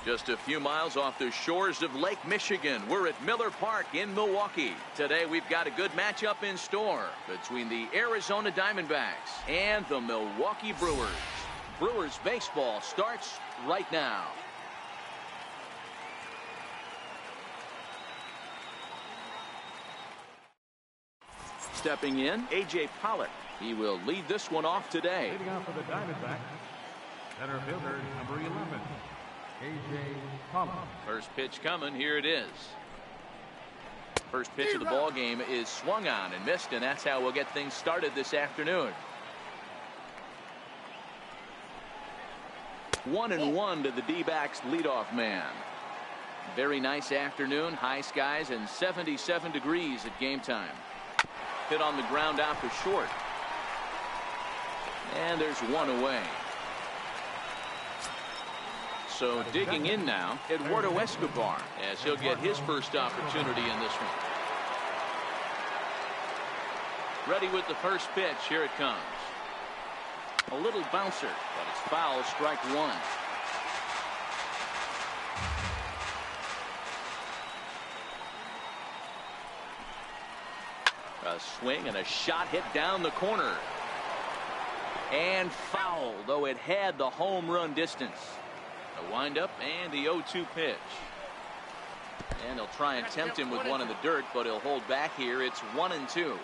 Just a few miles off the shores of Lake Michigan, we're at Miller Park in Milwaukee. Today we've got a good matchup in store between the Arizona Diamondbacks and the Milwaukee Brewers. Brewers baseball starts right now. Stepping in, A.J. Pollock. He will lead this one off today. Leading off for the Diamondbacks, center fielder number 11, A.J. Pollock. First pitch coming. Here it is. First pitch of the ball game is swung on and missed, and that's how we'll get things started this afternoon. 1-1 to the D-backs leadoff man. Very nice afternoon. High skies and 77 degrees at game time. Hit on the ground out to short. And there's one away. So digging in now, Eduardo Escobar, as he'll get his first opportunity in this one. Ready with the first pitch. Here it comes. A little bouncer, but it's foul. Strike one. A swing and a shot hit down the corner. And foul, though it had the home run distance. A windup and the 0-2 pitch. And they'll try and tempt him with one in the dirt, but he'll hold back here. It's 1-2.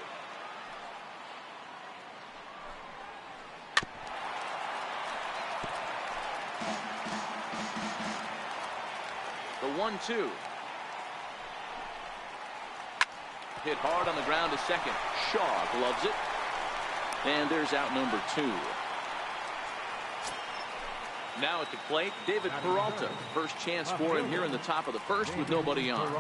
The 1-2. Hit hard on the ground to second. Shaw gloves it. And there's out number 2. Now at the plate, David Peralta. First chance for him here in the top of the first with nobody on.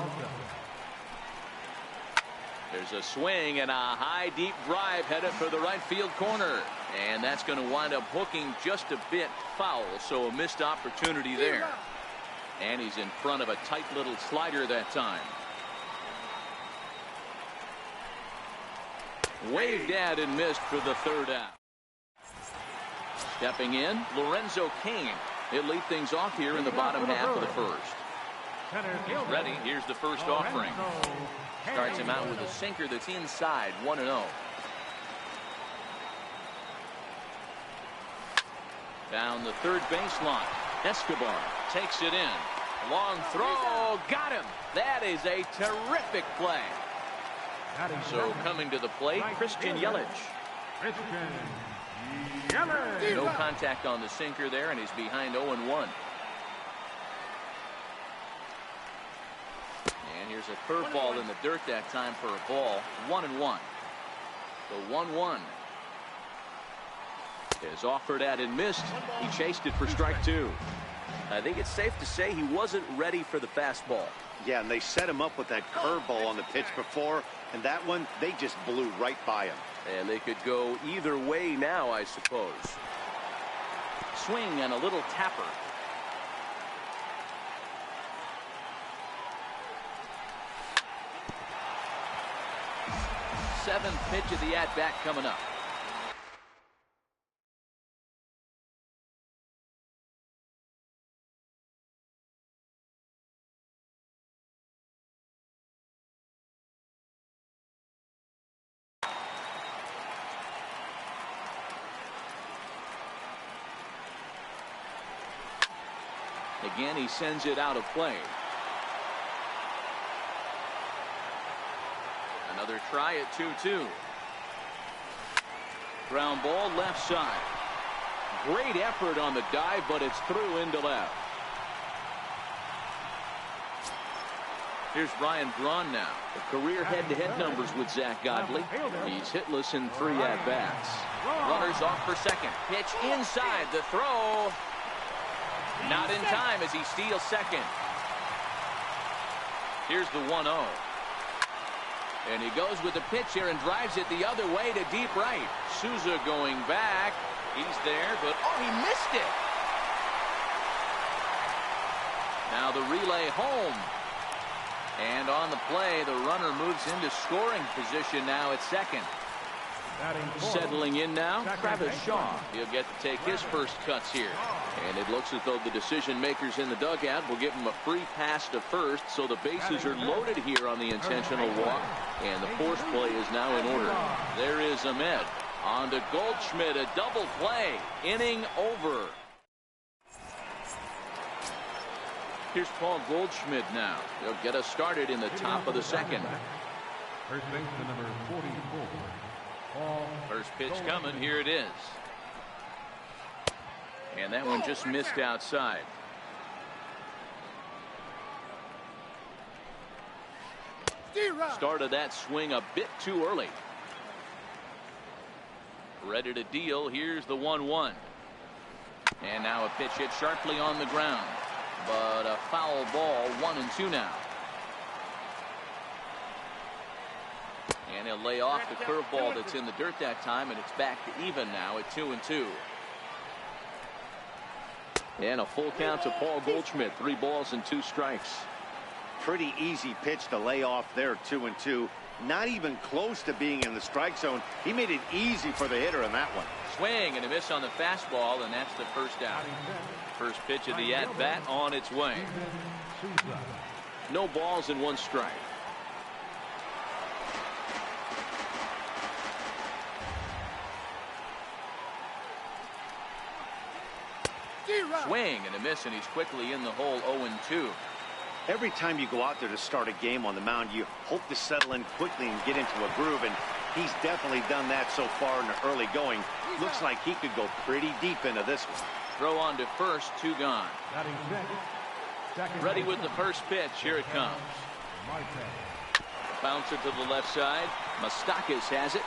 There's a swing and a high deep drive headed for the right field corner. And that's going to wind up hooking just a bit foul. So a missed opportunity there. And he's in front of a tight little slider that time. Waved at and missed for the third out. Stepping in, Lorenzo Cain. He'll lead things off here in the bottom half of the first. He's ready. Here's the first offering. Starts him out with a sinker that's inside. 1-0. Down the third baseline. Escobar takes it in. Long throw. Got him. That is a terrific play. So coming to the plate, Christian Yelich. No contact on the sinker there, and he's behind 0-1. And here's a curveball in the dirt that time for a ball. 1-1. The 1-1 is offered at and missed. He chased it for strike 2. I think it's safe to say he wasn't ready for the fastball. Yeah, and they set him up with that curveball on the pitch before, and that one, they just blew right by him. And they could go either way now, I suppose. Swing and a little tapper. Seventh pitch of the at-bat coming up. Again, he sends it out of play. Another try at 2-2. Ground ball left side. Great effort on the dive, but it's through into left. Here's Brian Braun now. The career head-to-head numbers with Zach Godley. He's hitless in 3 at-bats. Runners off for second. Pitch inside. The throw. Not in time as he steals second. Here's the 1-0. And he goes with the pitch here and drives it the other way to deep right. Souza going back. He's there, but oh, he missed it. Now the relay home. And on the play, the runner moves into scoring position now at second. Settling in now, Travis Shaw. He'll get to take his first cuts here. And it looks as though the decision makers in the dugout will give him a free pass to first, so the bases are loaded here on the intentional walk, and the force play is now in order. There is Ahmed. On to Goldschmidt, a double play. Inning over. Here's Paul Goldschmidt now. He'll get us started in the top of the second. First baseman number 44. Paul. First pitch coming. Here it is. And that one just missed outside. Started that swing a bit too early. Ready to deal. Here's the 1-1. And now a pitch hit sharply on the ground. But a foul ball, 1-2 now. And he'll lay off the curveball that's in the dirt that time, and it's back to even now at 2-2. And a full count to Paul Goldschmidt. 3 balls and 2 strikes. Pretty easy pitch to lay off there, 2-2. Not even close to being in the strike zone. He made it easy for the hitter in that one. Swing and a miss on the fastball, and that's the first out. First pitch of the at-bat on its way. No balls and 1 strike. Swing and a miss, and he's quickly in the hole. 0-2. Every time you go out there to start a game on the mound, you hope to settle in quickly and get into a groove, and he's definitely done that so far in the early going. Looks like he could go pretty deep into this one. Throw on to first, 2 gone. Ready with the first pitch. Here it comes. Bouncer to the left side. Moustakas has it.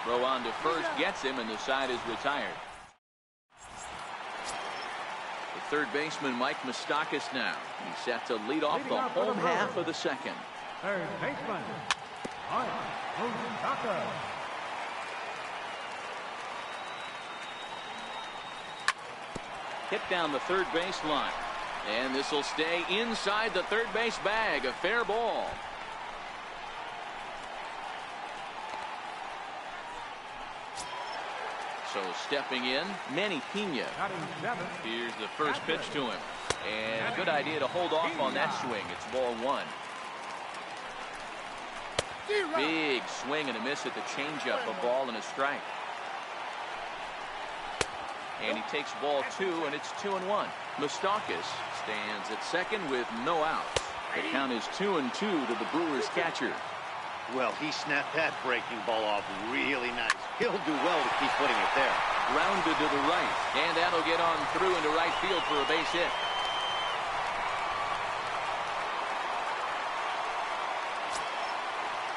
Throw on to first, gets him, and the side is retired. The third baseman, Mike Moustakas, now. He's set to lead off the home half of the second. Third baseman, Mike Moustakas. Hit down the third base line. And this will stay inside the third base bag. A fair ball. So stepping in, Manny Pena. Here's the first pitch to him. And a good idea to hold off on that swing. It's ball 1. Big swing and a miss at the changeup. A ball and a strike. And he takes ball 2, and it's 2-1. Moustakas stands at second with no outs. The count is 2-2 to the Brewers catcher. Well, he snapped that breaking ball off really nice. He'll do well to keep putting it there. Grounded to the right, and that'll get on through into right field for a base hit.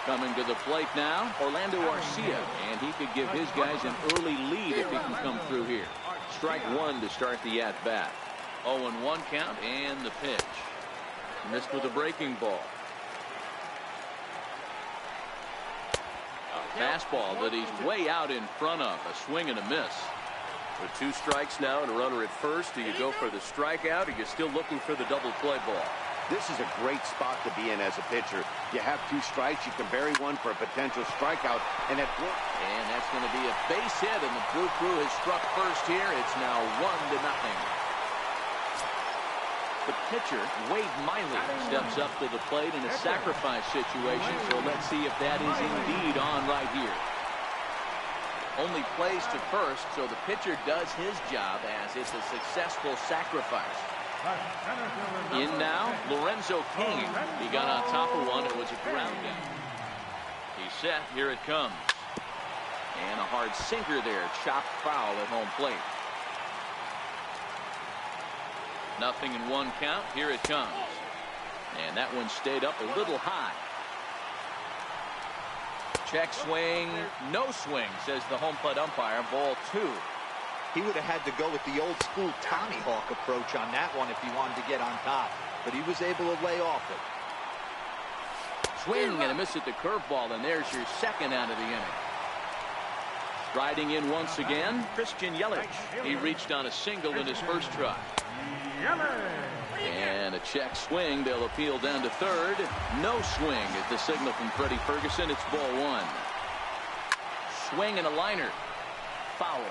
Coming to the plate now, Orlando Arcia, and he could give his guys an early lead if he can come through here. Strike 1 to start the at-bat. 0-1 count, and the pitch. Missed with a breaking ball. A fastball that he's way out in front of. A swing and a miss. With 2 strikes now and a runner at first, do you go for the strikeout, or are you still looking for the double play ball? This is a great spot to be in as a pitcher. You have 2 strikes, you can bury one for a potential strikeout, and it worked. And that's going to be a base hit, and the Brew Crew has struck first here. It's now 1-0. The pitcher, Wade Miley, steps up to the plate in a sacrifice situation, so let's see if that is indeed on right here. Only plays to first, so the pitcher does his job as it's a successful sacrifice. In now, Lorenzo King. He got on top of one. It was a ground out. He's set. Here it comes. And a hard sinker there. Chopped foul at home plate. 0-1 count. Here it comes. And that one stayed up a little high. Check swing. No swing, says the home plate umpire. Ball 2. He would have had to go with the old school Tommy Hawk approach on that one if he wanted to get on top. But he was able to lay off it. Swing and a miss at the curveball, and there's your second out of the inning. Striding in once again, Christian Yelich. He reached on a single in his first try. And a check swing. They'll appeal down to third. No swing at the signal from Freddie Ferguson. It's ball 1. swing and a liner. Foul.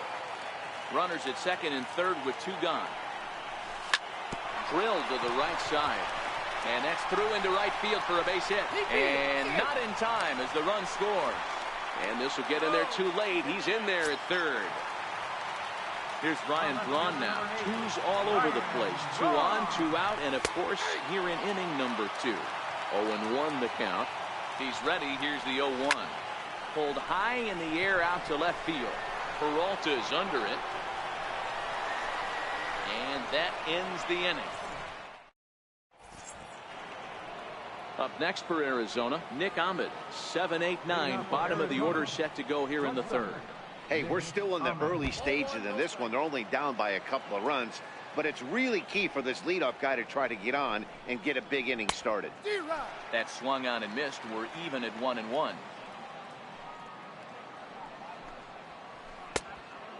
Runners at second and third with 2 gone. Drilled to the right side. And that's through into right field for a base hit. And not in time as the run scores. And this will get in there too late. He's in there at third. Here's Ryan Braun now. 2's all over the place. 2 on, 2 out, and of course here in inning number 2. 0-1 the count. He's ready. Here's the 0-1. Pulled high in the air out to left field. Peralta is under it. And that ends the inning. Up next for Arizona, Nick Ahmed. 7, 8, 9. Bottom of the order set to go here in the third. Hey, we're still in the early stages in this one. They're only down by a couple of runs. But it's really key for this leadoff guy to try to get on and get a big inning started. That swung on and missed. We're even at 1-1.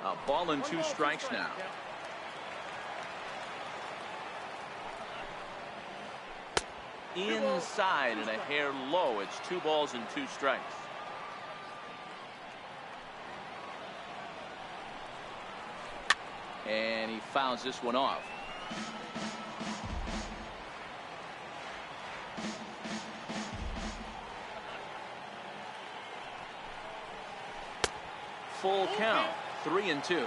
A ball and 2 strikes now. Inside and a hair low. It's 2 balls and 2 strikes. And he fouls this one off. Full count. 3-2.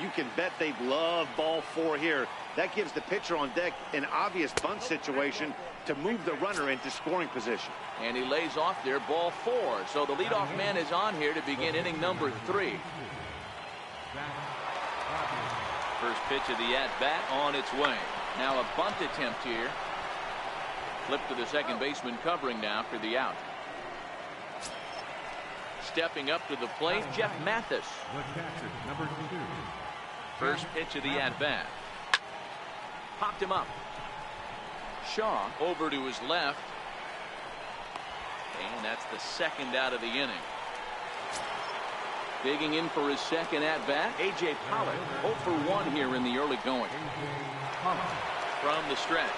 You can bet they'd love ball 4 here. That gives the pitcher on deck an obvious bunt situation to move the runner into scoring position. And he lays off there, ball 4. So the leadoff man is on here to begin inning number 3. First pitch of the at-bat on its way. Now a bunt attempt here. Flip to the second baseman covering now for the out. Stepping up to the plate, Jeff Mathis. Number 2. First pitch of the at-bat. Popped him up. Shaw over to his left. And that's the second out of the inning. Digging in for his second at-bat, A.J. Pollock. 0 for 1 here in the early going. From the stretch.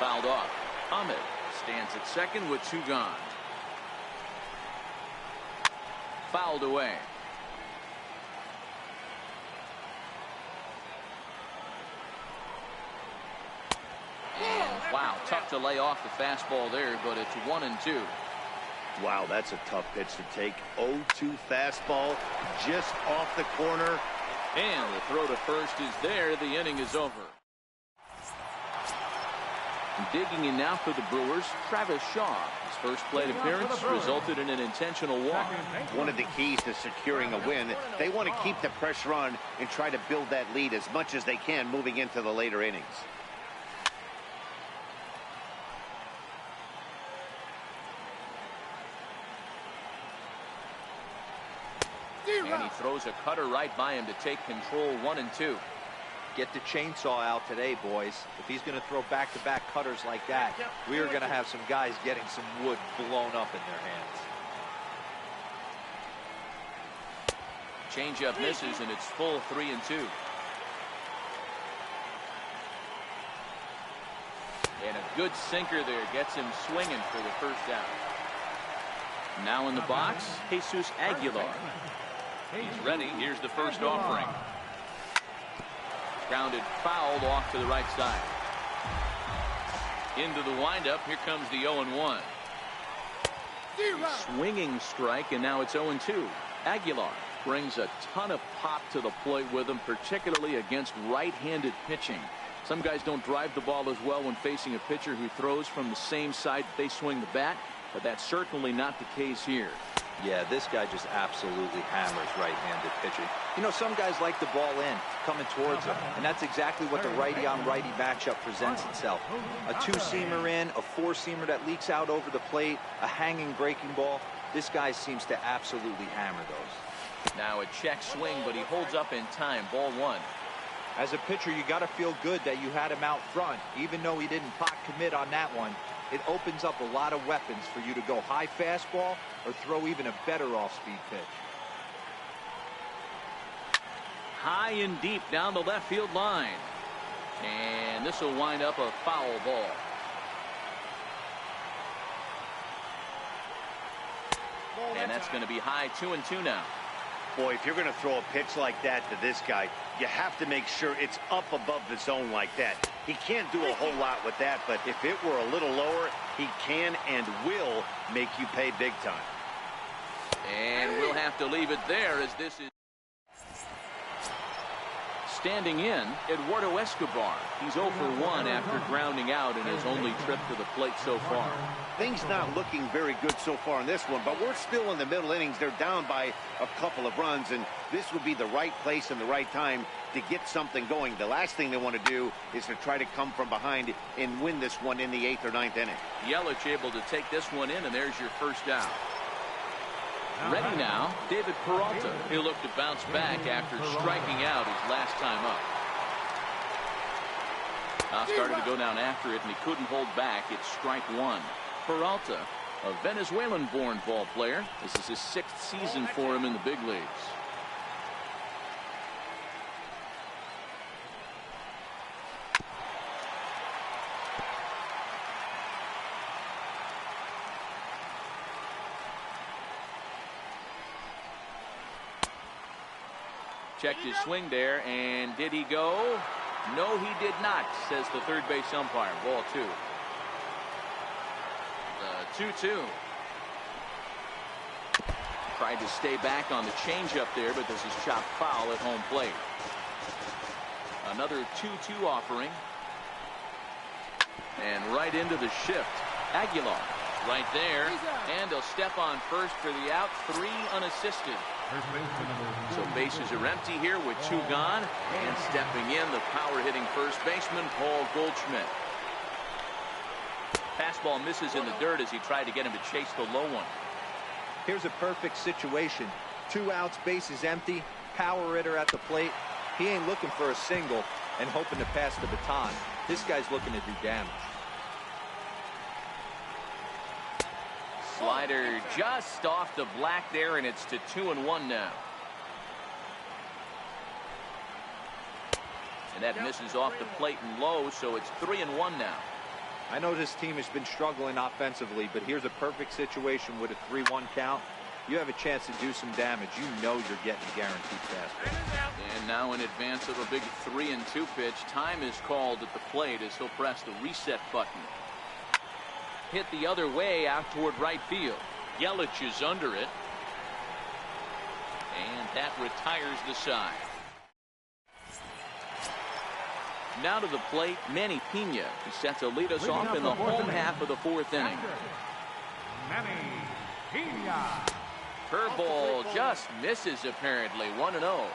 Fouled off. Ahmed stands at second with 2 gone. Fouled away. And wow, tough to lay off the fastball there, but it's 1-2. Wow, that's a tough pitch to take. 0-2 fastball just off the corner. And the throw to first is there. The inning is over. Digging in now for the Brewers, Travis Shaw. His first plate appearance resulted in an intentional walk. One of the keys to securing a win, they want to keep the pressure on and try to build that lead as much as they can moving into the later innings. And he throws a cutter right by him to take control. 1-2. Get the chainsaw out today, boys. If he's going to throw back-to-back cutters like that, we are going to have some guys getting some wood blown up in their hands. Changeup misses, and it's full. 3-2. And a good sinker there gets him swinging for the first out. Now in the box, Jesus Aguilar. He's ready. Here's the first offering. Grounded fouled off to the right side. Into the windup. Here comes the 0-1. Swinging strike, and now it's 0-2. Aguilar brings a ton of pop to the plate with him, particularly against right-handed pitching. Some guys don't drive the ball as well when facing a pitcher who throws from the same side they swing the bat, but that's certainly not the case here. Yeah, this guy just absolutely hammers right-handed pitching. You know, some guys like the ball in, coming towards them, and that's exactly what the righty-on-righty matchup presents itself. A 2-seamer in, a 4-seamer that leaks out over the plate, a hanging breaking ball. This guy seems to absolutely hammer those. Now a check swing, but he holds up in time. Ball 1. As a pitcher, you got to feel good that you had him out front, even though he didn't pot commit on that one. It opens up a lot of weapons for you to go high fastball or throw even a better off-speed pitch. High and deep down the left field line. And this will wind up a foul ball. And that's going to be high 2-2 now. Boy, if you're going to throw a pitch like that to this guy, you have to make sure it's up above the zone like that. He can't do a whole lot with that, but if it were a little lower, he can and will make you pay big time. And we'll have to leave it there as this is standing in, Eduardo Escobar. He's 0 for 1 after grounding out in his only trip to the plate so far. Things not looking very good so far in this one, but we're still in the middle innings. They're down by a couple of runs, and this would be the right place and the right time to get something going. The last thing they want to do is to try to come from behind and win this one in the 8th or 9th inning. Yelich able to take this one in, and there's your first out. Ready now, David Peralta. He'll look to bounce back after striking out his last time up. Now started to go down after it, and he couldn't hold back. It's strike one. Peralta, a Venezuelan-born ball player. This is his 6th season for him in the big leagues. Checked his swing there, and did he go? No, he did not, says the third base umpire. Ball 2. The 2-2. Tried to stay back on the changeup there, but this is chopped foul at home plate. Another 2-2 offering. And right into the shift. Aguilar right there, and he'll step on first for the out. 3 unassisted. So bases are empty here with 2 gone, and stepping in, the power-hitting first baseman, Paul Goldschmidt. Fastball misses in the dirt as he tried to get him to chase the low one. Here's a perfect situation. 2 outs, bases empty, power hitter at the plate. He ain't looking for a single and hoping to pass the baton. This guy's looking to do damage. Slider just off the black there, and it's to 2-1 now. And that misses off the plate and low, so it's 3-1 now. I know this team has been struggling offensively, but here's a perfect situation with a 3-1 count. You have a chance to do some damage. You know you're getting a guaranteed fastball. And now in advance of a big 3-2 pitch, time is called at the plate as he'll press the reset button. Hit the other way out toward right field. Yelich is under it. And that retires the side. Now to the plate, Manny Pena. He set to lead us off in the home half of the 4th inning. Manny Pena. Curveball just misses apparently. 1-0.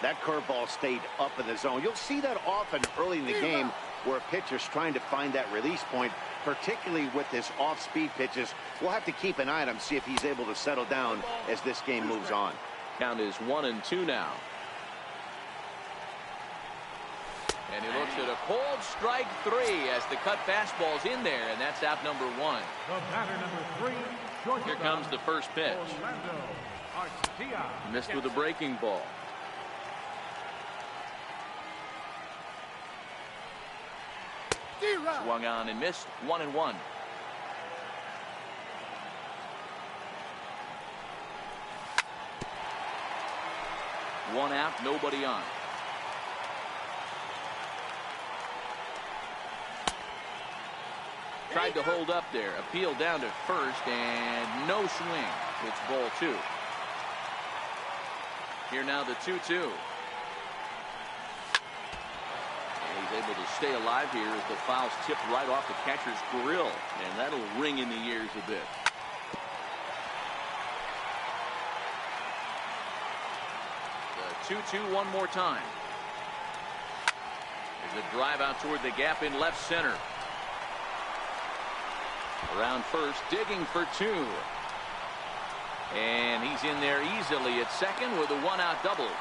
That curveball stayed up in the zone. You'll see that often early in the game where a pitcher's trying to find that release point, particularly with his off-speed pitches. We'll have to keep an eye on him, see if he's able to settle down as this game moves on. Count is 1-2 now. And he looks at a cold strike 3 as the cut fastball's in there, and that's out number 1. The batter number 3. Here comes the first pitch. Missed with a breaking ball. Swung on and missed. 1-1. One out, nobody on. Tried to hold up there. Appeal down to first, and no swing. It's ball 2. Here now the 2-2. Able to stay alive here as the foul's tipped right off the catcher's grill, and that'll ring in the ears a bit. The 2-2 one more time. There's a drive out toward the gap in left center. Around first, digging for 2. And he's in there easily at second with a 1-out double.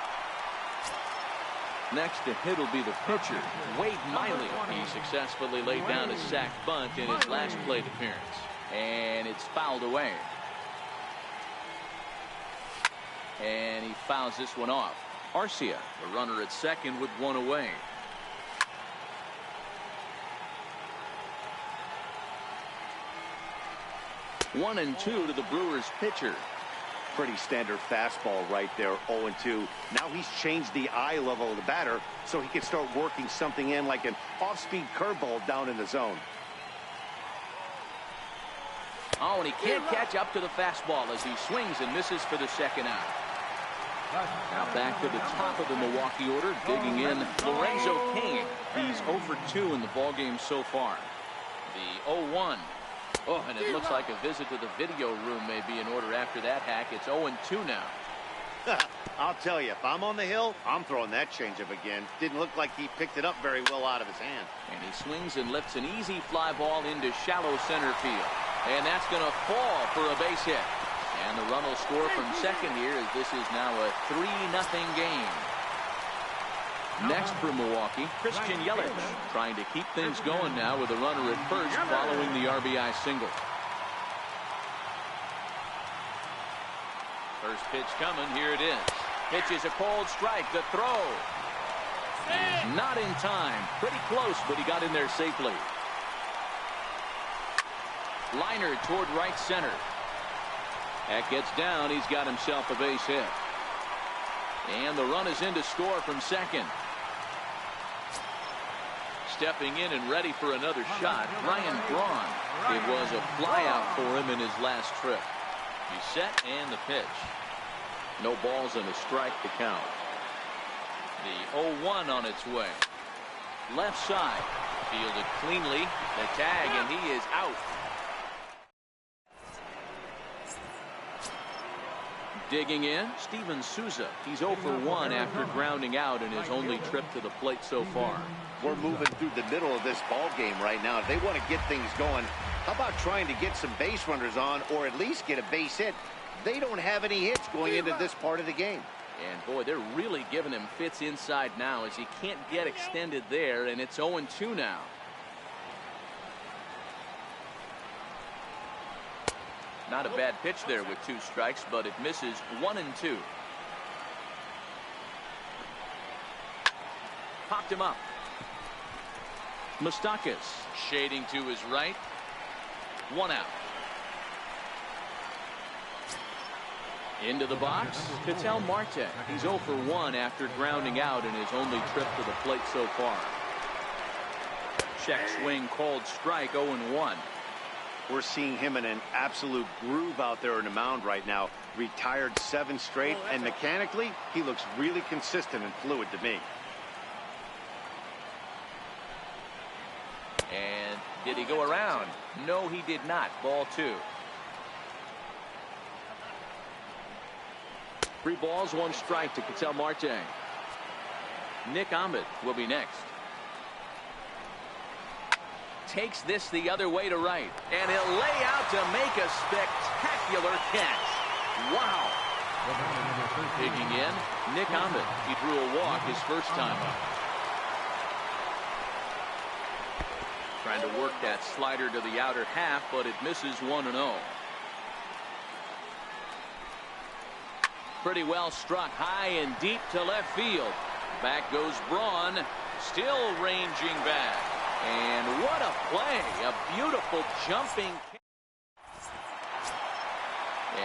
Next to hit will be the pitcher, Wade Miley. He successfully laid down a sac bunt in his last plate appearance. And it's fouled away. And he fouls this one off. Arcia, the runner at second with 1 away. 1-2 to the Brewers pitcher. Pretty standard fastball right there, 0-2. Now he's changed the eye level of the batter so he can start working something in like an off-speed curveball down in the zone. Oh, and he can't catch up to the fastball as he swings and misses for the second out. Now back to the top of the Milwaukee order, digging in Lorenzo Cain. He's 0 for 2 in the ballgame so far. The 0-1. Oh, and it looks like a visit to the video room may be in order after that hack. It's 0-2 now. I'll tell you, if I'm on the hill, I'm throwing that changeup again. Didn't look like he picked it up very well out of his hand. And he swings and lifts an easy fly ball into shallow center field. And that's going to fall for a base hit. And the run will score from second here as this is now a 3-0 game. Next for Milwaukee, Christian Yelich trying to keep things going now with a runner at first following the RBI single. First pitch coming. Here it is. Pitch is a cold strike. The throw. He's not in time. Pretty close, but he got in there safely. Liner toward right center. That gets down. He's got himself a base hit. And the run is in to score from second. Stepping in and ready for another shot, Ryan Braun. It was a flyout for him in his last trip. He's set and the pitch. No balls and a strike to count. The 0-1 on its way. Left side. Fielded cleanly. The tag, and he is out. Digging in, Steven Souza. He's 0 for 1 after grounding out in his only trip to the plate so far. We're moving through the middle of this ball game right now. If they want to get things going, how about trying to get some base runners on or at least get a base hit? They don't have any hits going into this part of the game. And boy, they're really giving him fits inside now as he can't get extended there, and it's 0-2 now. Not a bad pitch there with 2 strikes, but it misses 1-2. Popped him up. Moustakas shading to his right. 1 out. Into the box, Ketel Marte. He's 0 for 1 after grounding out in his only trip to the plate so far. Check swing, called strike, 0-1. We're seeing him in an absolute groove out there in the mound right now. Retired 7 straight, and mechanically, he looks really consistent and fluid to me. And did he go around? No, he did not. Ball 2. 3 balls, 1 strike to Ketel Marte. Nick Ahmed will be next. Takes this the other way to right, and he'll lay out to make a spectacular catch. Wow. Digging in, Nick Ahmed. He drew a walk his first time up. Trying to work that slider to the outer half, but it misses 1-0. Pretty well struck high and deep to left field. Back goes Braun, still ranging back. And what a play, a beautiful jumping.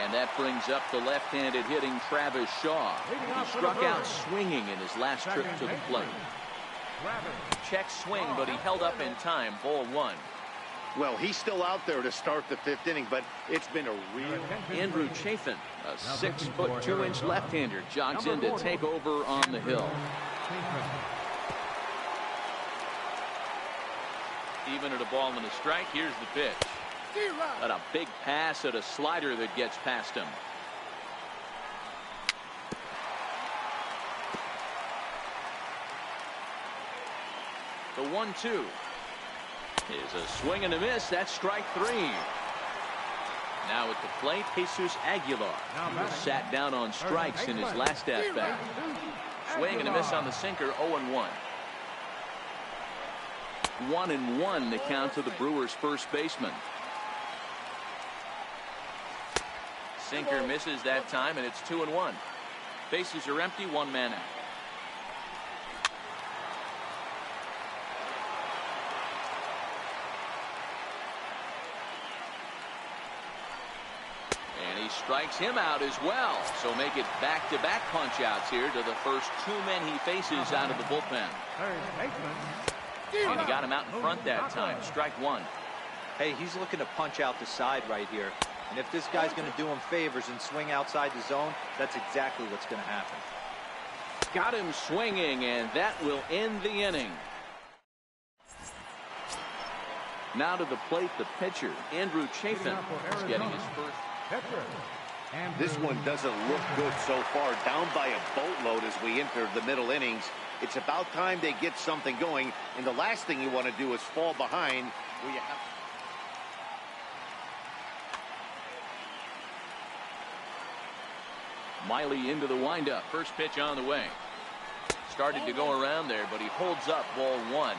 And that brings up the left-handed hitting Travis Shaw. He struck out swinging in his last trip to the plate. Check swing, but he held up in time. Ball 1. Well, he's still out there to start the 5th inning, but it's been a real... Andrew Chafin, a 6'2" left-hander, jogs in to take over on the hill. Even at a ball and a strike, here's the pitch. But a big pass at a slider that gets past him. The 1-2 is a swing and a miss. That's strike 3. Now at the plate, Jesus Aguilar, who was sat down on strikes in his last at-bat. Swing and a miss on the sinker, 0-1. 1-1 the count to the Brewers' first baseman. Sinker misses that time, and it's 2-1. Bases are empty, 1 man out. Strikes him out as well. So make it back-to-back punch-outs here to the first two men he faces out of the bullpen. And he got him out in front that time. Strike one. Hey, he's looking to punch out the side right here. And if this guy's going to do him favors and swing outside the zone, that's exactly what's going to happen. Got him swinging, and that will end the inning. Now to the plate, the pitcher, Andrew Chafin, is getting his first. This one doesn't look good so far. Down by a boatload as we enter the middle innings. It's about time they get something going, and the last thing you want to do is fall behind where you have. Miley into the windup. First pitch on the way. Started to go around there, but he holds up ball one.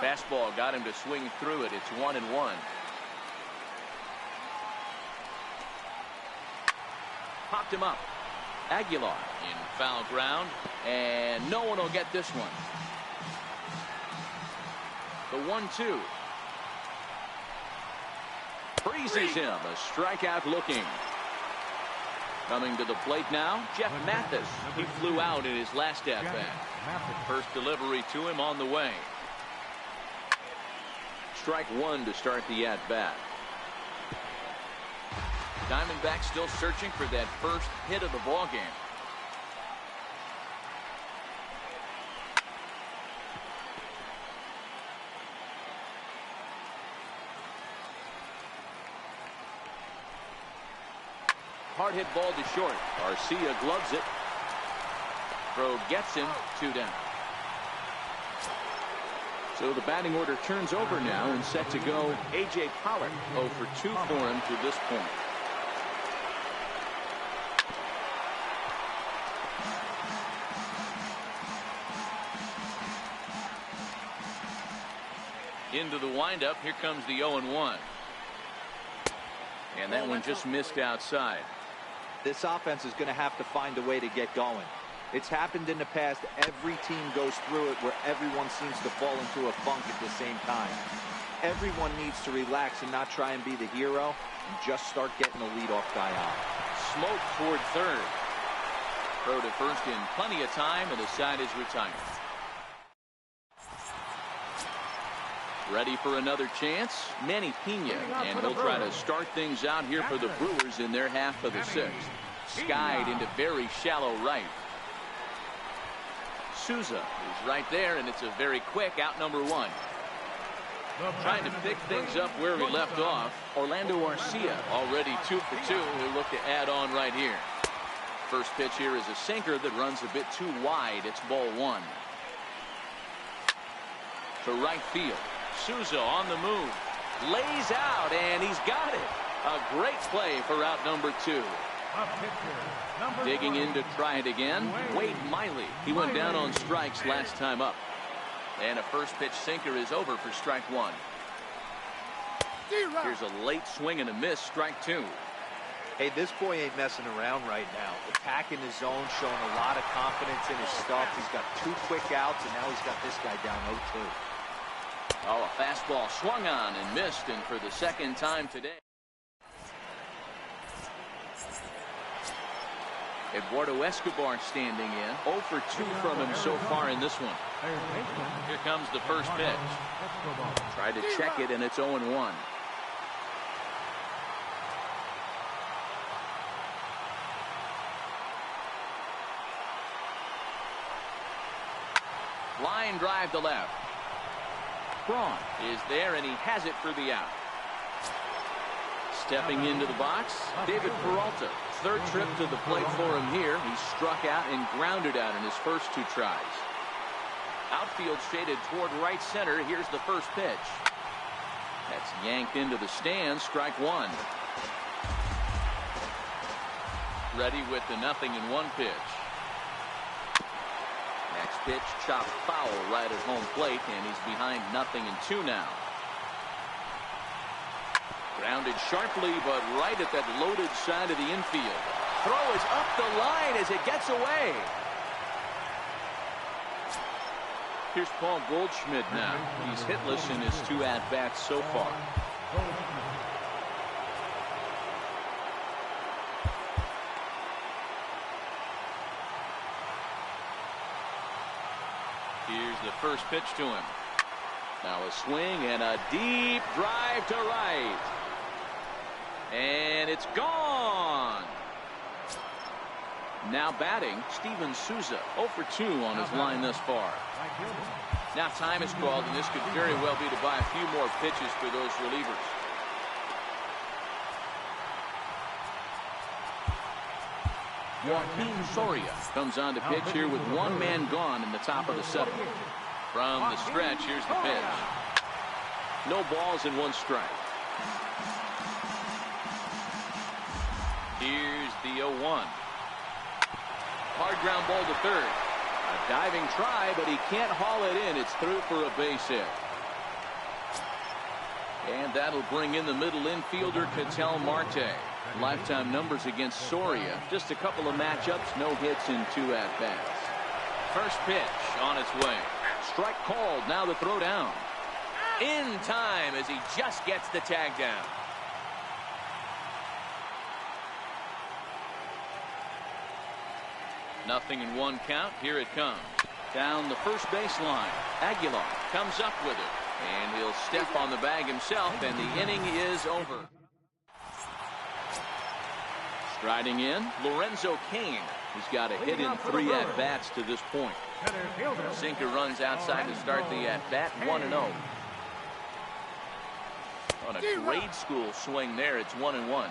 Fastball got him to swing through it. It's 1-1. Popped him up. Aguilar in foul ground, and no one will get this one. The 1-2. Freezes him. A strikeout looking. Coming to the plate now, Jeff Mathis. He flew out in his last at-bat. First delivery to him on the way. Strike one to start the at-bat. Diamondbacks still searching for that first hit of the ballgame. Hard hit ball to short. Garcia gloves it. Throw gets him. 2 down. So the batting order turns over now and set to go. A.J. Pollock 0 for 2 for him to this point. Into the windup. Here comes the 0-1. And that one just missed outside. This offense is going to have to find a way to get going. It's happened in the past. Every team goes through it where everyone seems to fall into a funk at the same time. Everyone needs to relax and not try and be the hero and just start getting the leadoff guy on. Smoke toward third. Throw to first in plenty of time, and the side is retired. Ready for another chance, Manny Pena, and he'll try to start things out here for the Brewers in their half of the sixth. Skied into very shallow right. Souza is right there, and it's a very quick out number 1. Trying to pick things up where we left off. Orlando Arcia already 2 for 2. He'll look to add on right here. First pitch here is a sinker that runs a bit too wide. It's ball 1. To right field. Souza on the move. Lays out, and he's got it. A great play for out number 2. Digging in to try it again, Wade Miley. He went down on strikes last time up. And a first pitch sinker is over for strike 1. Here's a late swing and a miss, strike 2. Hey, this boy ain't messing around right now. Attacking his zone, showing a lot of confidence in his stuff. He's got 2 quick outs, and now he's got this guy down 0-2. Oh, a fastball swung on and missed, and for the second time today. Eduardo Escobar standing in. 0 for 2 from him so far in this one. Here comes the first pitch. Tried to check it, and it's 0-1. Line drive to left. Braun is there, and he has it for the out. Stepping into the box, David Peralta. Third trip to the plate for him here. He struck out and grounded out in his first 2 tries. Outfield shaded toward right center. Here's the first pitch. That's yanked into the stands. Strike 1. Ready with the 0-1 pitch. Next pitch chopped foul right at home plate, and he's behind 0-2 now. Grounded sharply, but right at that loaded side of the infield. Throw is up the line as it gets away. Here's Paul Goldschmidt now. He's hitless in his 2 at-bats so far. Here's the first pitch to him. Now a swing and a deep drive to right. And it's gone. Now batting, Steven Souza, 0 for 2 on his line thus far. Now time is called, and this could very well be to buy a few more pitches for those relievers. Joaquin Soria comes on to pitch here with 1 man gone in the top of the 7th. From the stretch, here's the pitch. No balls and 1 strike. Here's the 0-1. Hard ground ball to third. A diving try, but he can't haul it in. It's through for a base hit. And that'll bring in the middle infielder, Ketel Marte. Lifetime numbers against Soria. Just a couple of matchups, no hits in 2 at-bats. First pitch on its way. Strike called, now the throw down. In time as he just gets the tag down. Nothing in 1 count. Here it comes. Down the first baseline. Aguilar comes up with it. And he'll step on the bag himself, and the inning is over. Striding in, Lorenzo Cain. He's got a hit in 3 at-bats to this point. Sinker runs outside to start the at-bat, 1-0. On a grade school swing there, it's 1-1.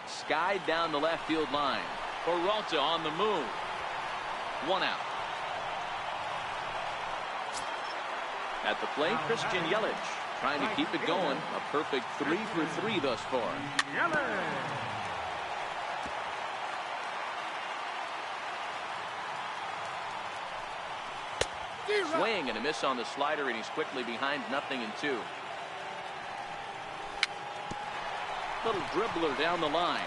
Skied down the left field line. Peralta on the move. 1 out. At the plate, Christian Yelich trying to keep it going. A perfect 3 for 3 thus far. Swing and a miss on the slider, and he's quickly behind 0-2. Little dribbler down the line.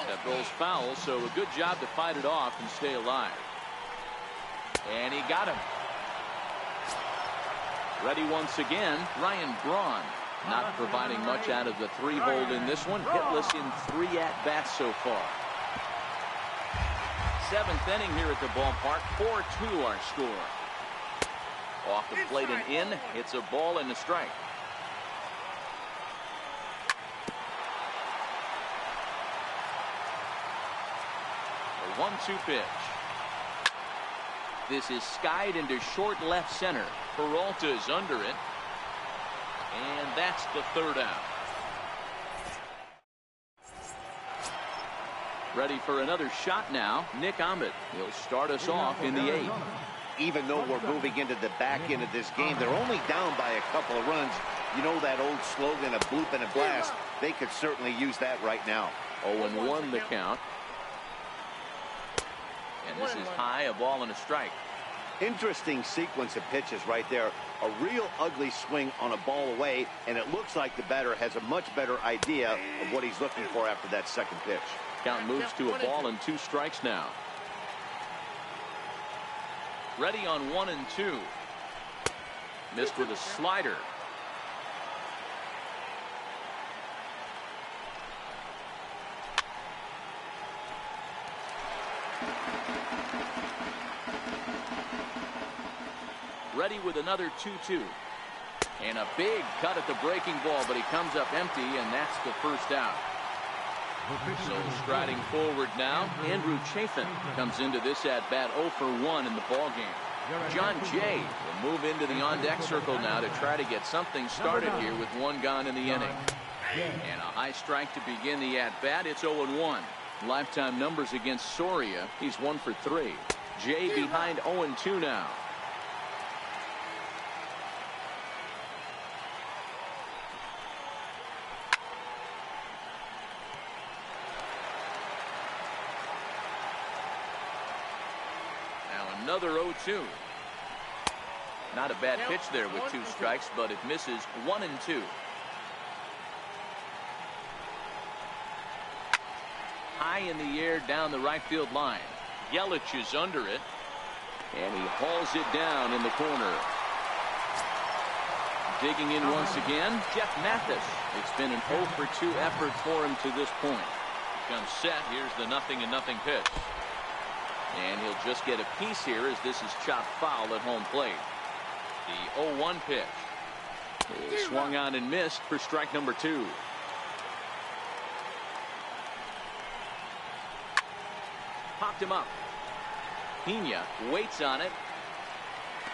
That rolls foul, so a good job to fight it off and stay alive. And he got him. Ready once again, Ryan Braun. Not providing much out of the 3-hole in this one. Hitless in 3 at-bats so far. 7th inning here at the ballpark. 4-2 our score. Off the plate and in. It's a ball and a strike. A 1-2 pitch. This is skied into short left center. Peralta is under it. And that's the 3rd out. Ready for another shot now. Nick Ahmed. He'll start us off in the 8th. Even though we're moving into the back end of this game, they're only down by a couple of runs. You know that old slogan, a bloop and a blast. They could certainly use that right now. 0-1 the count. And this is high, a ball and a strike. Interesting sequence of pitches right there. A real ugly swing on a ball away, and it looks like the batter has a much better idea of what he's looking for after that second pitch. Count moves to a ball and 2 strikes now. Ready on 1-2. Missed with a slider. Ready with another 2-2. And a big cut at the breaking ball, but he comes up empty, and that's the 1st out. So striding forward now, Andrew Chafin comes into this at-bat 0 for 1 in the ballgame. John Jay will move into the on-deck circle now to try to get something started here with 1 gone in the inning. And a high strike to begin the at-bat. It's 0-1. Lifetime numbers against Soria. He's 1 for 3. Jay behind 0-2 now. Another 0-2. Not a bad pitch there with 2 strikes, but it misses 1-2. High in the air down the right field line. Yelich is under it. And he hauls it down in the corner. Digging in once again, Jeff Mathis. It's been an 0 for 2 effort for him to this point. Comes set. Here's the 0-0 pitch. And he'll just get a piece here as this is chopped foul at home plate. The 0-1 pitch is swung on and missed for strike number 2. Popped him up. Pena waits on it.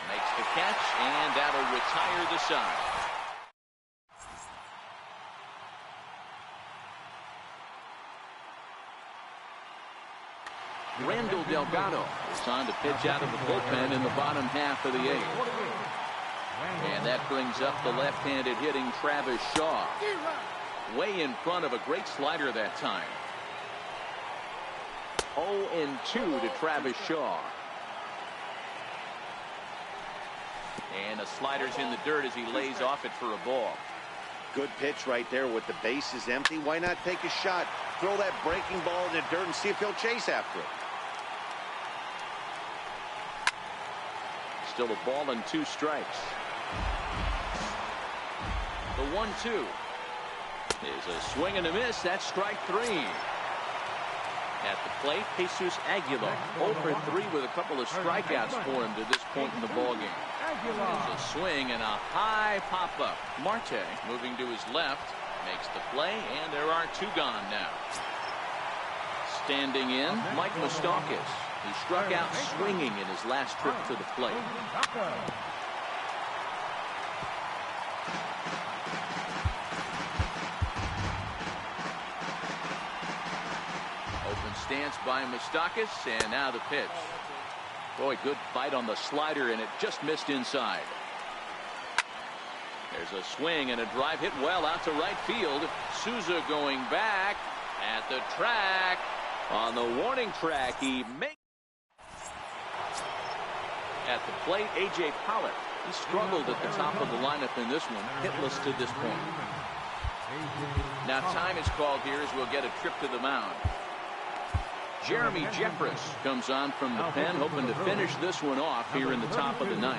Makes the catch, and that'll retire the side. Randall Delgado is on to pitch out of the bullpen in the bottom half of the 8th. And that brings up the left-handed hitting Travis Shaw. Way in front of a great slider that time. 0-2 to Travis Shaw. And the slider's in the dirt as he lays off it for a ball. Good pitch right there with the bases empty. Why not take a shot? Throw that breaking ball in the dirt and see if he'll chase after it. Still a ball and 2 strikes. The 1-2 is a swing and a miss. That's strike 3. At the plate, Jesus Aguilar 0 for 3 with a couple of strikeouts for him to this point in the ballgame. There's a swing and a high pop-up. Marte moving to his left, makes the play, and there are 2 gone now. Standing in, Mike Moustakas, who struck out swinging in his last trip to the plate. Open stance by Moustakas, and now the pitch. Boy, good fight on the slider, and it just missed inside. There's a swing and a drive hit well out to right field. Souza going back at the track. On the warning track, he makes. At the plate, A.J. Pollock. He struggled at the top of the lineup in this one, hitless to this point. Now time is called here as we'll get a trip to the mound. Jeremy Jeffress comes on from the pen, hoping to finish this one off here in the top of the 9th.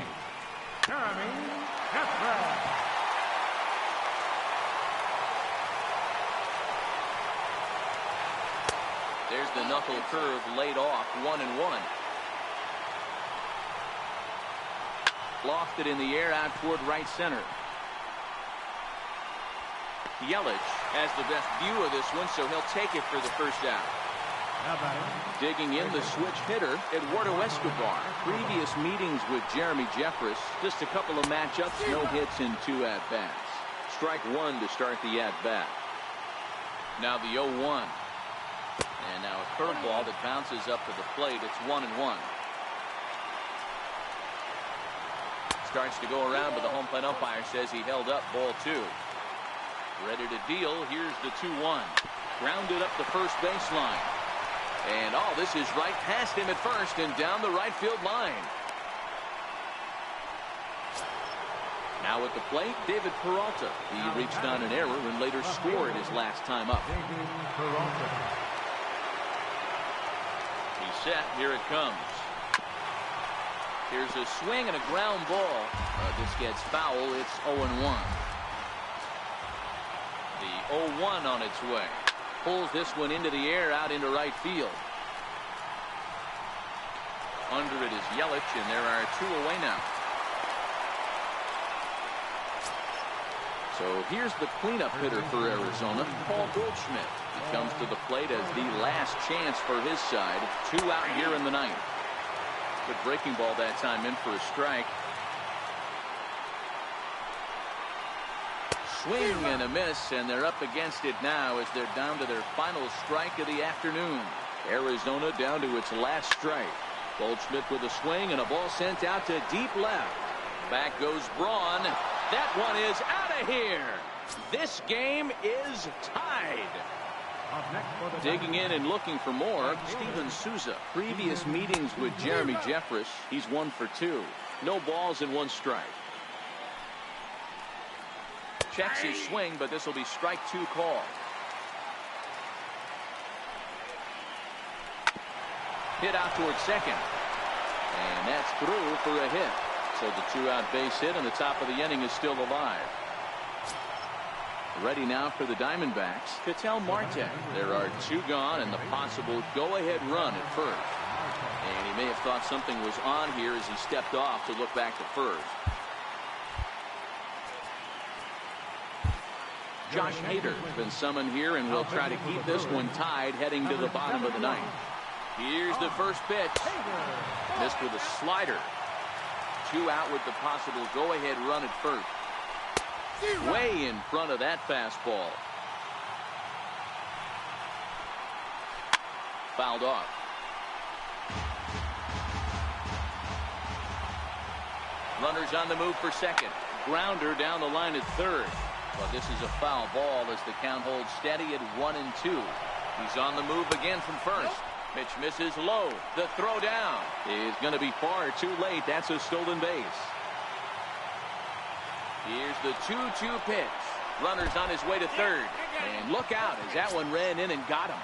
Jeremy Jeffress. There's the knuckle curve laid off, 1-1. Lofted in the air out toward right center. Yelich has the best view of this one, so he'll take it for the first out. Digging in, the switch hitter, Eduardo Escobar. Previous meetings with Jeremy Jeffress, just a couple of matchups, no hits in 2 at-bats. Strike 1 to start the at-bat. Now the 0-1. And now a curveball that bounces up to the plate. It's 1-1. Starts to go around, but the home plate umpire says he held up, ball 2. Ready to deal. Here's the 2-1. Grounded up the first baseline. And this is right past him at first and down the right field line. Now at the plate, David Peralta. He reached on an error and later scored his last time up. He's set. Here it comes. Here's a swing and a ground ball. This gets foul. It's 0-1. The 0-1 on its way. Pulls this one into the air out into right field. Under it is Yelich, and there are 2 away now. So here's the cleanup hitter for Arizona, Paul Goldschmidt. He comes to the plate as the last chance for his side. 2 out here in the 9th. Good breaking ball that time in for a strike. Swing and a miss, and they're up against it now as they're down to their final strike of the afternoon. Arizona down to its last strike. Goldschmidt with a swing and a ball sent out to deep left. Back goes Braun. That one is out of here. This game is tied. Digging in and looking for more, Steven Souza. Previous meetings with Jeremy Jeffress, he's 1 for 2. No balls and 1 strike. Checks his swing, but this will be strike 2 call. Hit out towards second. And that's through for a hit. So the 2-out base hit and the top of the inning is still alive. Ready now for the Diamondbacks, Ketel Marte. There are 2 gone and the possible go-ahead run at first. And he may have thought something was on here as he stepped off to look back to first. Josh Hader has been summoned here and will try to keep this one tied heading to the bottom of the ninth. Here's the first pitch. Missed with a slider. 2 out with the possible go-ahead run at first. Way in front of that fastball. Fouled off. Runners on the move for second. Grounder down the line at third. But this is a foul ball as the count holds steady at 1-2. He's on the move again from first. Pitch misses low. The throw down is going to be far too late. That's a stolen base. Here's the 2-2 pitch. Runners on his way to third. And look out as that one ran in and got him.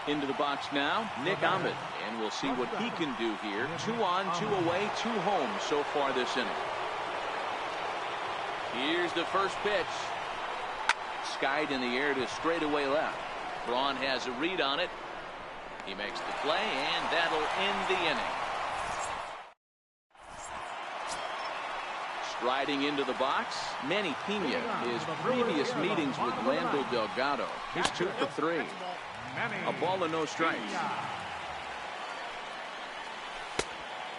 Into the box now, Nick Ahmed. And we'll see what he can do here. 2 on, 2 away, 2 home so far this inning. Here's the first pitch. Skied in the air to straightaway left. Braun has a read on it. He makes the play, and that'll end the inning. Striding into the box, Manny Pena. His previous meetings with Randall Delgado. He's 2 for 3. A ball and no strikes.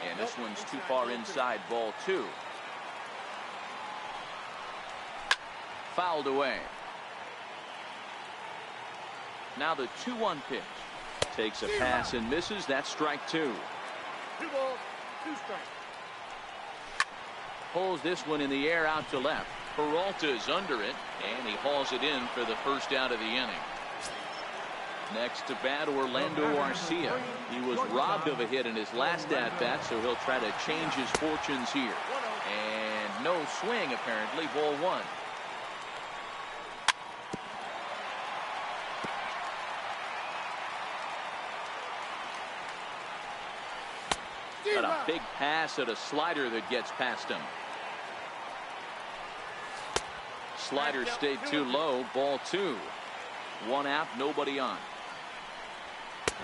And this one's too far inside, ball 2. Fouled away. Now the 2-1 pitch. Takes a pass and misses. That's strike 2. 2 balls, 2 strikes. Pulls this one in the air out to left. Peralta's under it, and he hauls it in for the first out of the inning. Next to bat, Orlando Arcia. He was robbed of a hit in his last at-bat, so he'll try to change his fortunes here. And no swing, apparently. Ball 1. Got a big pass at a slider that gets past him. Slider stayed too low. Ball 2. 1 out, nobody on.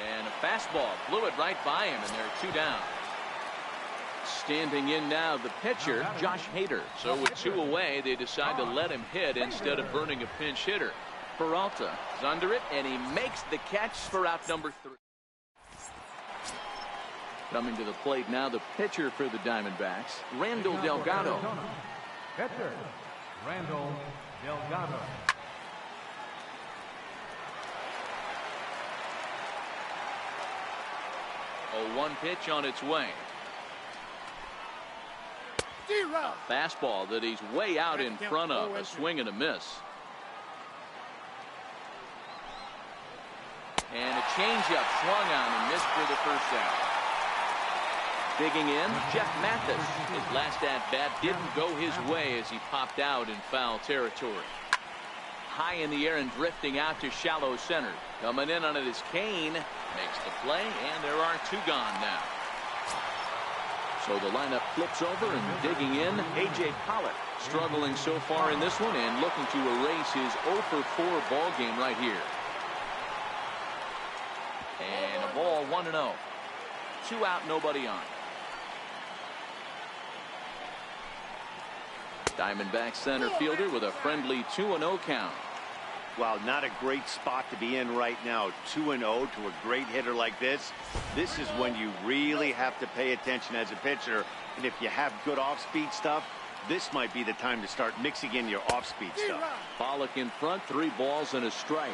And a fastball blew it right by him, and there are 2 down. Standing in now, the pitcher, Josh Hader. So with 2 away, they decide to let him hit instead of burning a pinch hitter. Peralta is under it, and he makes the catch for out number 3. Coming to the plate now, the pitcher for the Diamondbacks, Randall Delgado. Pitcher, Randall Delgado. A 1 pitch on its way. A fastball that he's way out in front of. A swing and a miss. And a changeup swung on and missed for the first out. Digging in, Jeff Mathis. His last at-bat didn't go his way as he popped out in foul territory. High in the air and drifting out to shallow center. Coming in on it is Kane. Makes the play, and there are 2 gone now. So the lineup flips over, and digging in, A.J. Pollock. Struggling so far in this one and looking to erase his 0 for 4 ball game right here. And a ball 1-0. 2 out, nobody on. Diamondback center fielder with a friendly 2-0 count. Wow, not a great spot to be in right now. 2-0 to a great hitter like this. This is when you really have to pay attention as a pitcher. And if you have good off-speed stuff, this might be the time to start mixing in your off-speed stuff. Pollock in front, 3 balls and a strike.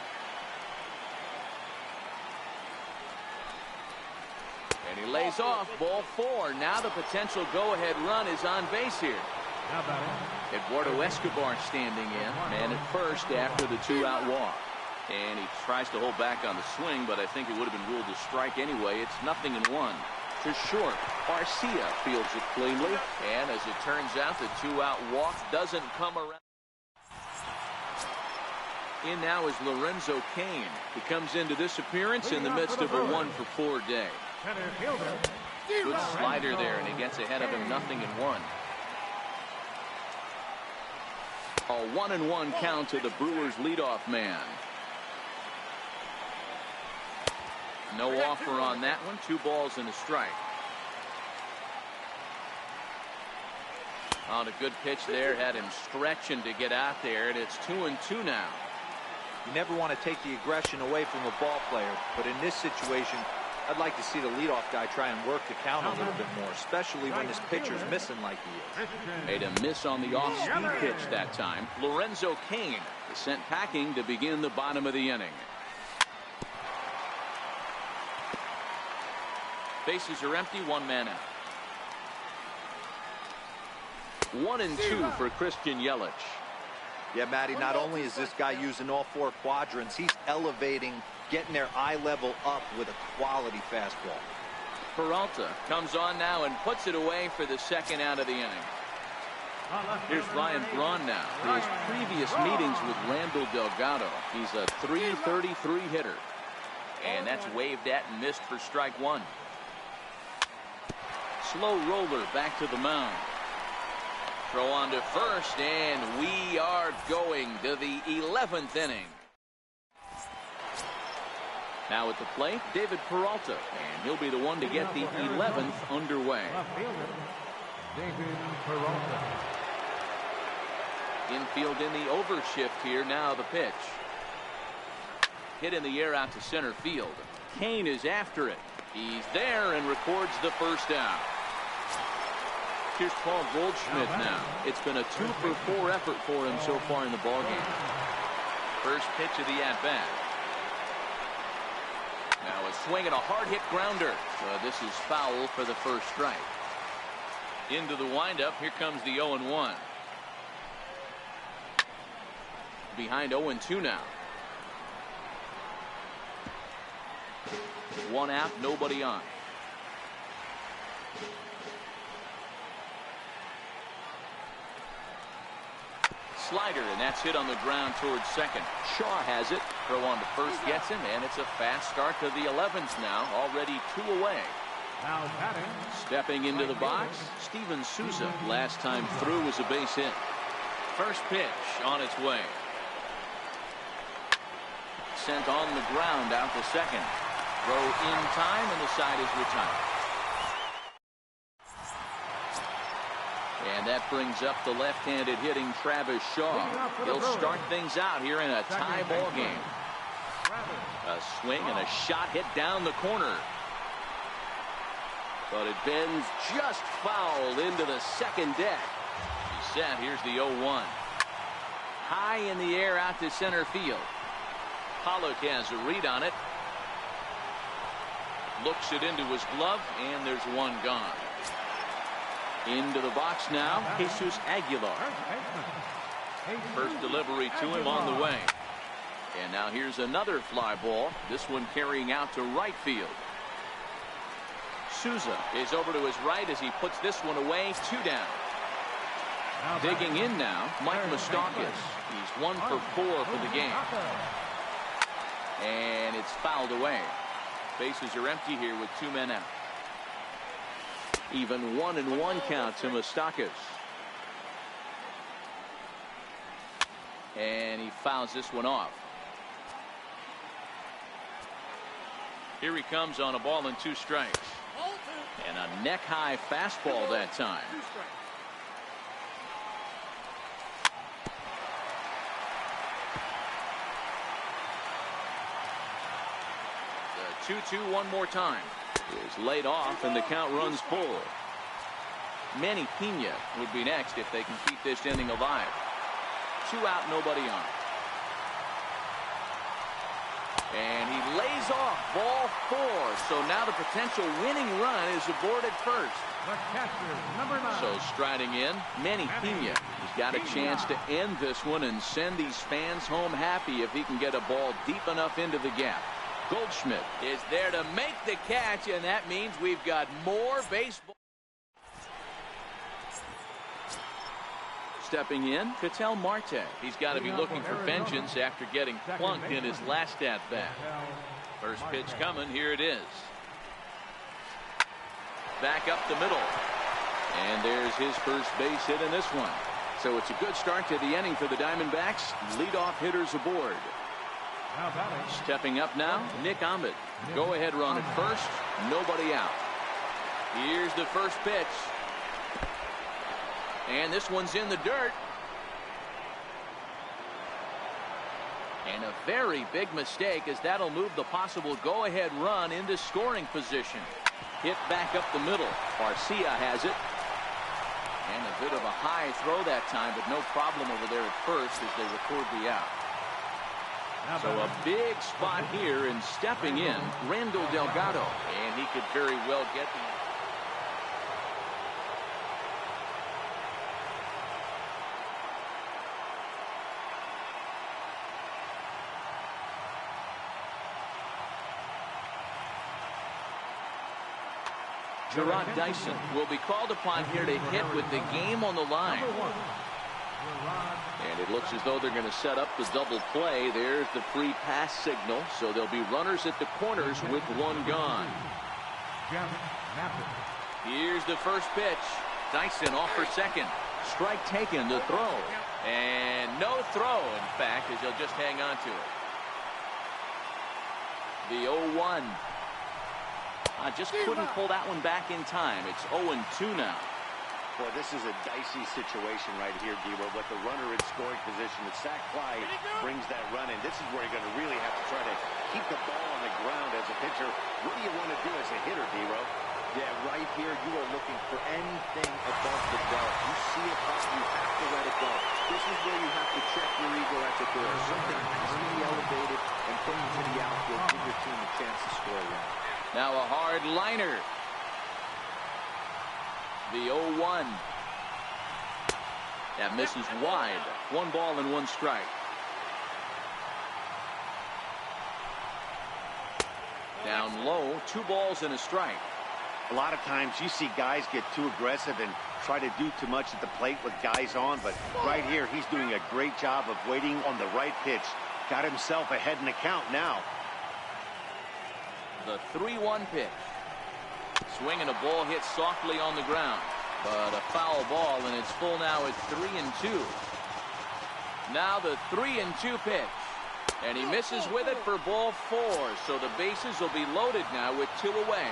And he lays off, ball 4. Now the potential go-ahead run is on base here. Eduardo Escobar standing in, man at first after the 2-out walk. And he tries to hold back on the swing, but I think it would have been ruled a strike anyway. It's 0-1. To short, Arcia fields it cleanly, and as it turns out, the 2-out walk doesn't come around. In now is Lorenzo Cain. He comes into this appearance in the midst of a 1 for 4 day. Good slider there, and he gets ahead of him 0-1. A 1-1 count to the Brewers leadoff man. No offer on that one. 2 balls and a strike. On a good pitch there, had him stretching to get out there, and it's 2-2 now. You never want to take the aggression away from a ball player, but in this situation, I'd like to see the leadoff guy try and work the count a little bit more, especially when this pitcher's missing like he is. Made a miss on the off-speed pitch that time. Lorenzo Cain is sent packing to begin the bottom of the inning. Bases are empty, 1 man out. 1-2 for Christian Yelich. Yeah, Matty, not only is this guy using all 4 quadrants, he's elevating, getting their eye level up with a quality fastball. Peralta comes on now and puts it away for the 2nd out of the inning. Here's Ryan Braun now. His previous meetings with Randall Delgado. He's a .333 hitter. And that's waved at and missed for strike 1. Slow roller back to the mound. Throw on to first, and we are going to the 11th inning. Now at the plate, David Peralta, and he'll be the one to get the 11th underway. David Peralta. Infield in the overshift here. Now the pitch. Hit in the air out to center field. Cain is after it. He's there and records the first out. Here's Paul Goldschmidt now. It's been a 2-for-4 effort for him so far in the ballgame. First pitch of the at-bat. Now a swing and a hard-hit grounder. This is foul for the first strike. Into the windup. Here comes the 0-1. Behind 0-2 now. 1 out, nobody on. Slider, and that's hit on the ground towards second. Shaw has it. Throw on to first gets him, and it's a fast start to the 11th now. Already 2 away. Now batting. Stepping into the box, Steven Souza. Last time through was a base hit. First pitch on its way. Sent on the ground out to second. Throw in time, and the side is retired. And that brings up the left-handed hitting Travis Shaw. He'll start things out here in a tie ball game. A swing and a shot hit down the corner. But it bends just foul into the second deck. He's set. Here's the 0-1. High in the air out to center field. Pollock has a read on it. Looks it into his glove, and there's 1 gone. Into the box now, Jesus Aguilar. First delivery to him on the way. And now here's another fly ball. This one carrying out to right field. Souza is over to his right as he puts this one away. 2 down. Digging in now, Mike Moustakas. He's 1 for 4 for the game. And it's fouled away. Bases are empty here with 2 men out. Even 1-1 count to Moustakas. And he fouls this one off. Here he comes on a ball and 2 strikes. And a neck-high fastball that time. The 2-2 one more time. Is laid off, and the count runs full. Manny Pena would be next if they can keep this inning alive. 2 out, nobody on. And he lays off ball 4. So now the potential winning run is aborted first. The catcher, number 9. So striding in, Manny Pena. He's got a chance to end this one and send these fans home happy if he can get a ball deep enough into the gap. Goldschmidt is there to make the catch, and that means we've got more baseball. Stepping in, Ketel Marte. He's got to be looking for vengeance after getting plunked in his last at-bat. First pitch coming. Here it is. back up the middle. And there's his first base hit in this one. So it's a good start to the inning for the Diamondbacks. Leadoff hitters aboard. Stepping up now, Nick Ahmed. Go-ahead run at first. Nobody out. Here's the first pitch. And this one's in the dirt. And a very big mistake, as that'll move the possible go-ahead run into scoring position. Hit back up the middle. Garcia has it. And a bit of a high throw that time, but no problem over there at first as they record the out. So a big spot here, and stepping in, Randall Delgado. And he could very well get the... Gerard Dyson will be called upon here to hit with the game on the line. And it looks as though they're going to set up the double play. There's the free pass signal. So there'll be runners at the corners with one gone. Here's the first pitch. Dyson off for second. Strike taken to throw. And no throw, in fact, as he'll just hang on to it. The 0-1. Just couldn't pull that one back in time. It's 0-2 now. Boy, this is a dicey situation right here, Debo. But the runner in scoring position, the sac fly brings that run in. This is where you're going to really have to try to keep the ball on the ground as a pitcher. What do you want to do as a hitter, Debo? Yeah, right here you are looking for anything above the belt. You see it up, you have to let it go. This is where you have to check your ego at the door. Something has to be elevated and put into the outfield. Give your team a chance to score a run. Now a hard liner. The 0-1. That misses wide. 1 ball and 1 strike. Down low, 2 balls and a strike. A lot of times you see guys get too aggressive and try to do too much at the plate with guys on, but right here he's doing a great job of waiting on the right pitch. Got himself ahead in the count now. The 3-1 pitch. Swing and a ball hit softly on the ground, but a foul ball, and it's full now at 3-2. Now the 3-2 pitch, and he misses with it for ball 4. So the bases will be loaded now with 2 away.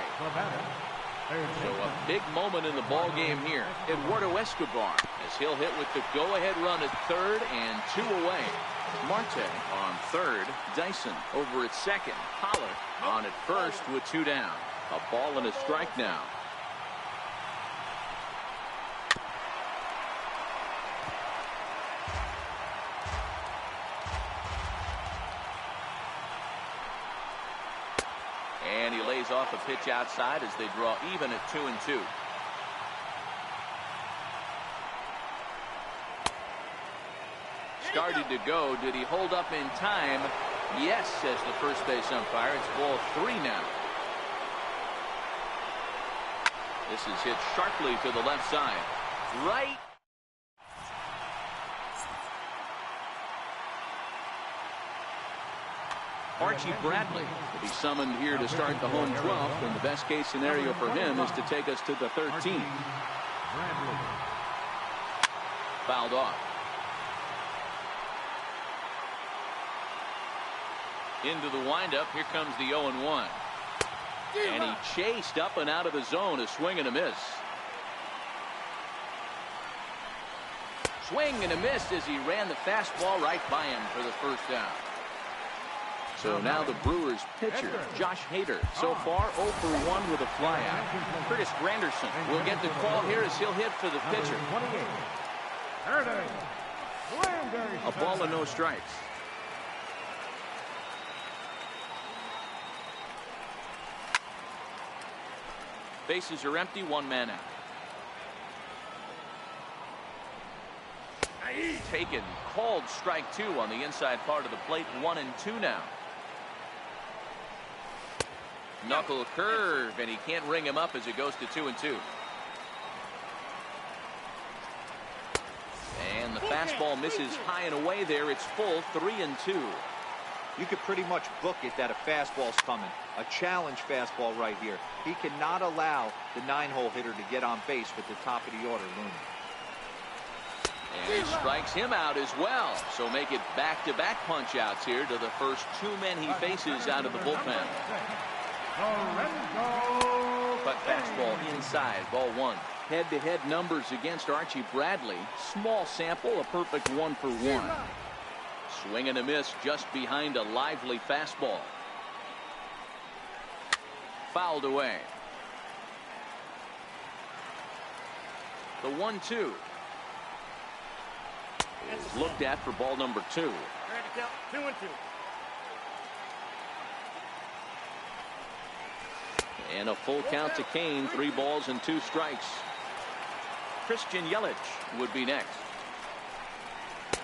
So a big moment in the ball game here. Eduardo Escobar, as he'll hit with the go-ahead run at third and 2 away. Marte on third. Dyson over at second. Pollard on at first with 2 down. A ball and a strike now. And he lays off a pitch outside as they draw even at 2-2. Started to go. Did he hold up in time? Yes, says the first base umpire. It's ball 3 now. This is hit sharply to the left side. Right. Archie Bradley will be summoned here to start the home 12th, and the best case scenario for him is to take us to the 13th. Fouled off. Into the windup. Here comes the 0-1. And he chased up and out of the zone. A swing and a miss. Swing and a miss as he ran the fastball right by him for the first down. So now the Brewers pitcher, Josh Hader, so far 0 for 1 with a flyout. Curtis Granderson will get the call here as he'll hit for the pitcher. A ball and no strikes. Bases are empty, 1 man out. Taken, called strike 2 on the inside part of the plate. 1-2 now. Knuckle curve, and he can't ring him up as it goes to 2-2. And the fastball misses high and away there. It's full, 3-2. you could pretty much book it that a fastball's coming. A challenge fastball right here. He cannot allow the 9-hole hitter to get on base with the top of the order looming. And he strikes him out as well. So make it back-to-back punch-outs here to the first 2 men he faces out of the bullpen. Cut fastball inside, ball 1. Head-to-head numbers against Archie Bradley. Small sample, a perfect 1 for 1. Swing and a miss just behind a lively fastball. Fouled away. The 1-2 is looked at for ball number 2. 2-2. And a full count to Kane. 3 balls and 2 strikes. Christian Yelich would be next.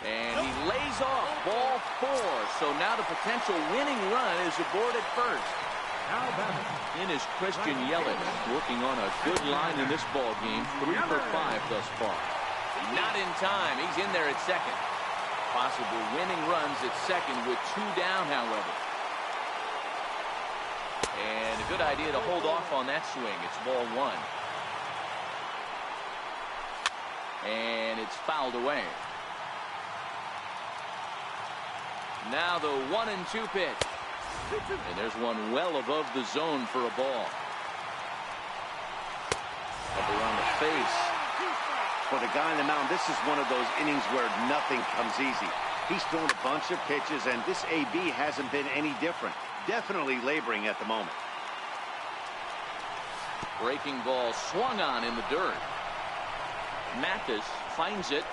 And he lays off ball 4. So now the potential winning run is aboard at first. In is Christian Yelich, working on a good line in this ball game. 3 for 5 thus far. Not in time. He's in there at second. Possible winning runs at second with 2 down, however. And a good idea to hold off on that swing. It's ball 1. And it's fouled away. Now the 1-2 pitch. And there's one well above the zone for a ball. Up around the face. For the guy on the mound, this is one of those innings where nothing comes easy. He's thrown a bunch of pitches, and this AB hasn't been any different. Definitely laboring at the moment. Breaking ball swung on in the dirt. Mathis finds it.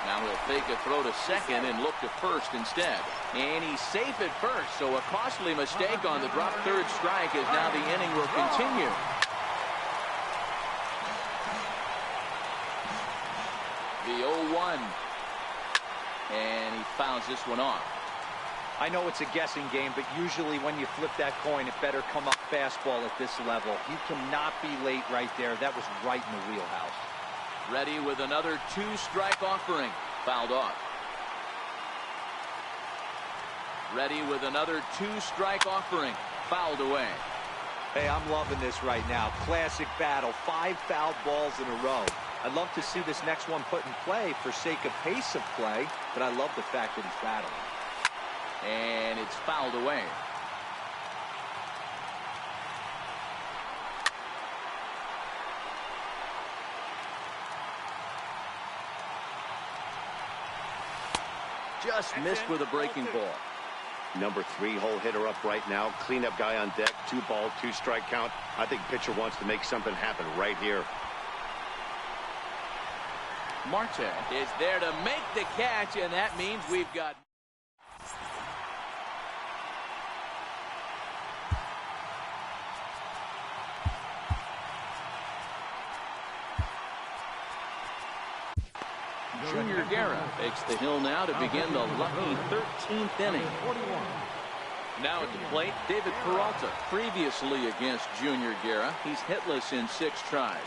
Now he'll fake a throw to second and look to first instead. And he's safe at first, so a costly mistake on the drop third strike as now the inning will continue. The 0-1. And he fouls this one off. I know it's a guessing game, but usually when you flip that coin, it better come up fastball at this level. You cannot be late right there. That was right in the wheelhouse. Ready with another 2-strike offering. Fouled off. Ready with another 2-strike offering. Fouled away. Hey, I'm loving this right now. Classic battle. 5 fouled balls in a row. I'd love to see this next one put in play for sake of pace of play, but I love the fact that he's battling. And it's fouled away. Just missed with a breaking ball. Number 3-hole hitter up right now. Cleanup guy on deck. 2-ball, 2-strike count. I think pitcher wants to make something happen right here. Marte is there to make the catch, and that means we've got Junior Guerra takes the hill now to begin the lucky 13th inning. Now at the plate, David Peralta. Previously against Junior Guerra, he's hitless in 6 tries.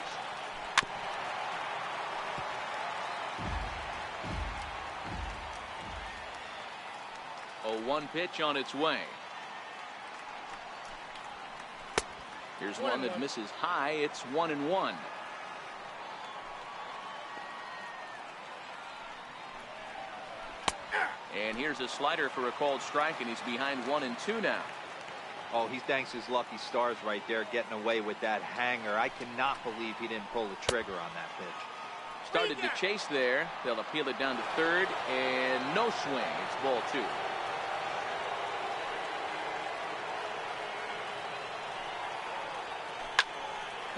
A 1 pitch on its way. Here's one that misses high. It's 1-1. And here's a slider for a called strike, and he's behind 1-2 now. Oh, he thanks his lucky stars right there, getting away with that hanger. I cannot believe he didn't pull the trigger on that pitch. Started to chase there. They'll appeal it down to third, and no swing. It's ball 2.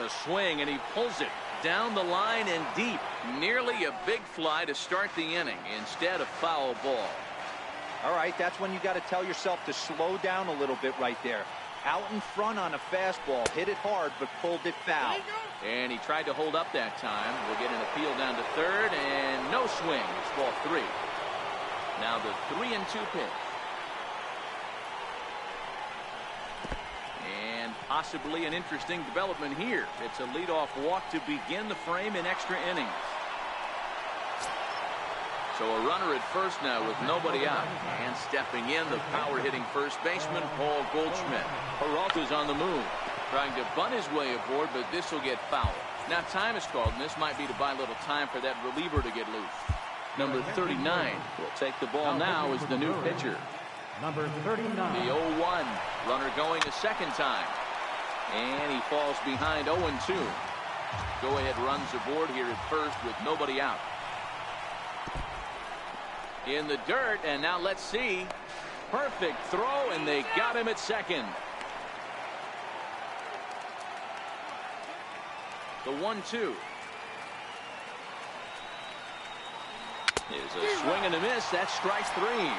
The swing, and he pulls it down the line and deep. Nearly a big fly to start the inning instead of foul ball. All right, that's when you got to tell yourself to slow down a little bit right there. Out in front on a fastball, hit it hard, but pulled it foul. And he tried to hold up that time. We'll get an appeal down to third, and no swing. It's ball 3. Now the 3-2 pitch. And possibly an interesting development here. It's a leadoff walk to begin the frame in extra innings. So a runner at first now with nobody out. And stepping in, the power-hitting first baseman, Paul Goldschmidt. Peralta's on the move, trying to bunt his way aboard, but this will get fouled. Now time is called, and this might be to buy a little time for that reliever to get loose. Number 39 will take the ball now as the new pitcher. Number 39. The 0-1. Runner going a second time. And he falls behind 0-2. Go-ahead runs aboard here at first with nobody out. In the dirt, and now let's see. Perfect throw, and they got him at second. The 1-2. Is a swing and a miss. That's strike 3.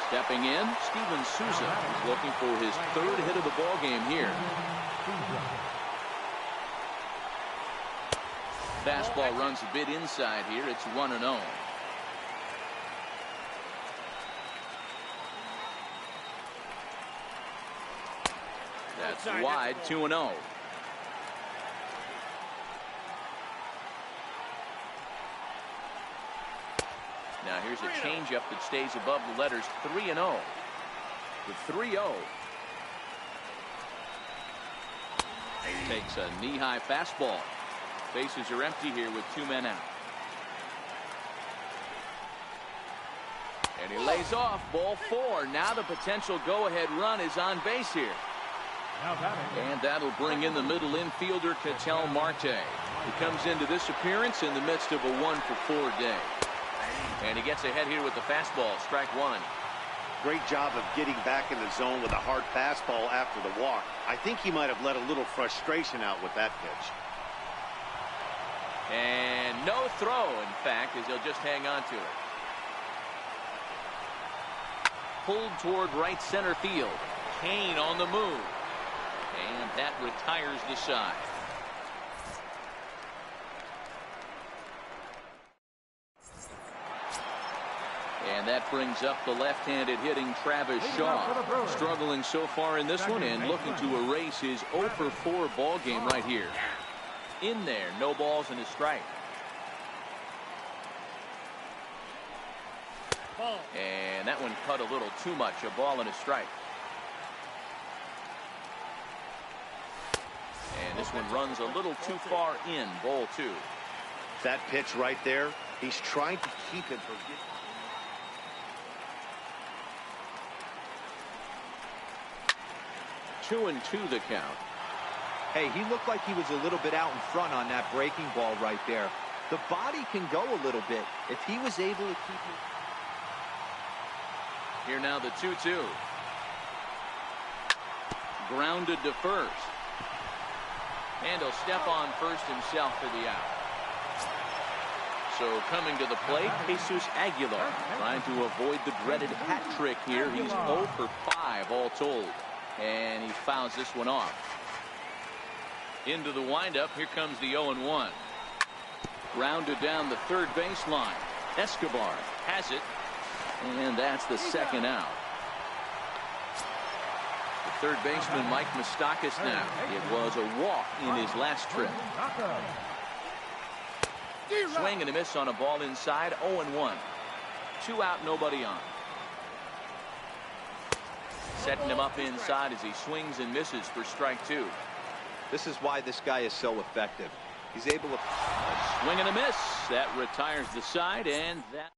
Stepping in, Steven Souza is looking for his 3rd hit of the ball game here. Fastball runs a bit inside here. It's 1-0. That's wide, 2-0. Now here's a changeup that stays above the letters 3-0. The 3-0. Takes a knee-high fastball. Bases are empty here with 2 men out. And he lays off, ball 4. Now the potential go-ahead run is on base here. And that'll bring in the middle infielder, Ketel Marte. He comes into this appearance in the midst of a 1-for-4 day. And he gets ahead here with the fastball, strike 1. Great job of getting back in the zone with a hard fastball after the walk. I think he might have let a little frustration out with that pitch. And no throw, in fact, as he'll just hang on to it. Pulled toward right center field. Kane on the move. And that retires the side. And that brings up the left-handed hitting Travis Shaw. Struggling so far in this one and looking to erase his 0-for-4 ball game right here. In there, no balls and a strike. And that one cut a little too much, a ball and a strike. And this one runs a little too far in, ball 2. That pitch right there, he's trying to keep it from getting. 2-2 the count. Hey, he looked like he was a little bit out in front on that breaking ball right there. The body can go a little bit if he was able to keep it. Here now the 2-2. Grounded to first. And he'll step on first himself for the out. So coming to the plate, Jesus Aguilar trying to avoid the dreaded hat trick here. He's 0-for-5 all told. And he fouls this one off. Into the windup. Here comes the 0-1. Grounded down the third baseline. Escobar has it. And that's the second out. The third baseman, Mike Moustakas now. It was a walk in his last trip. Swing and a miss on a ball inside. 0-1. 2 out, nobody on. Setting him up inside as he swings and misses for strike 2. This is why this guy is so effective. He's able to a swing and a miss. That retires the side, and that.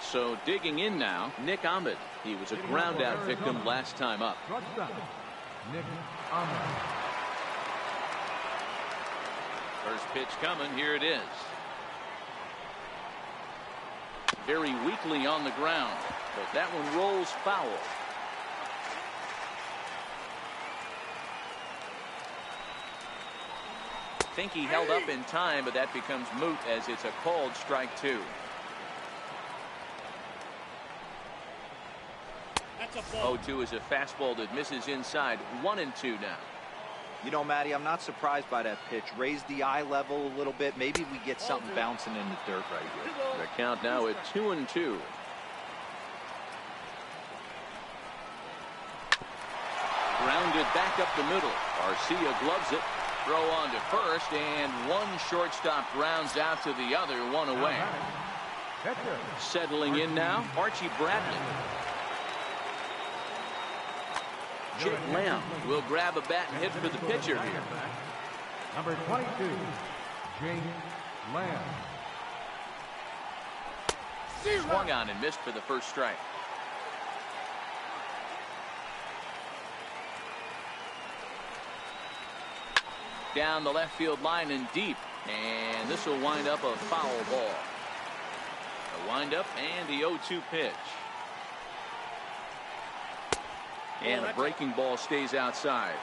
So digging in now, Nick Ahmed. He was a ground out victim last time up. Nick Ahmed. First pitch coming. Here it is. Very weakly on the ground, but that one rolls foul. I think he held up in time, but that becomes moot as it's a called strike 2. That's a ball. 0-2 is a fastball that misses inside. 1-2 now. You know, Matty, I'm not surprised by that pitch. Raise the eye level a little bit. Maybe we get something bouncing in the dirt right here. The count now at 2-2. Grounded back up the middle. Garcia gloves it. Throw on to first, and one shortstop grounds out to the other, one away. Settling in now, Archie Bradley. Jake Lamb will grab a bat and hit for the pitcher here. Number 22, Jake Lamb. Swung on and missed for the first strike. Down the left field line and deep, and this will wind up a foul ball. A windup and the 0-2 pitch. And a breaking ball stays outside.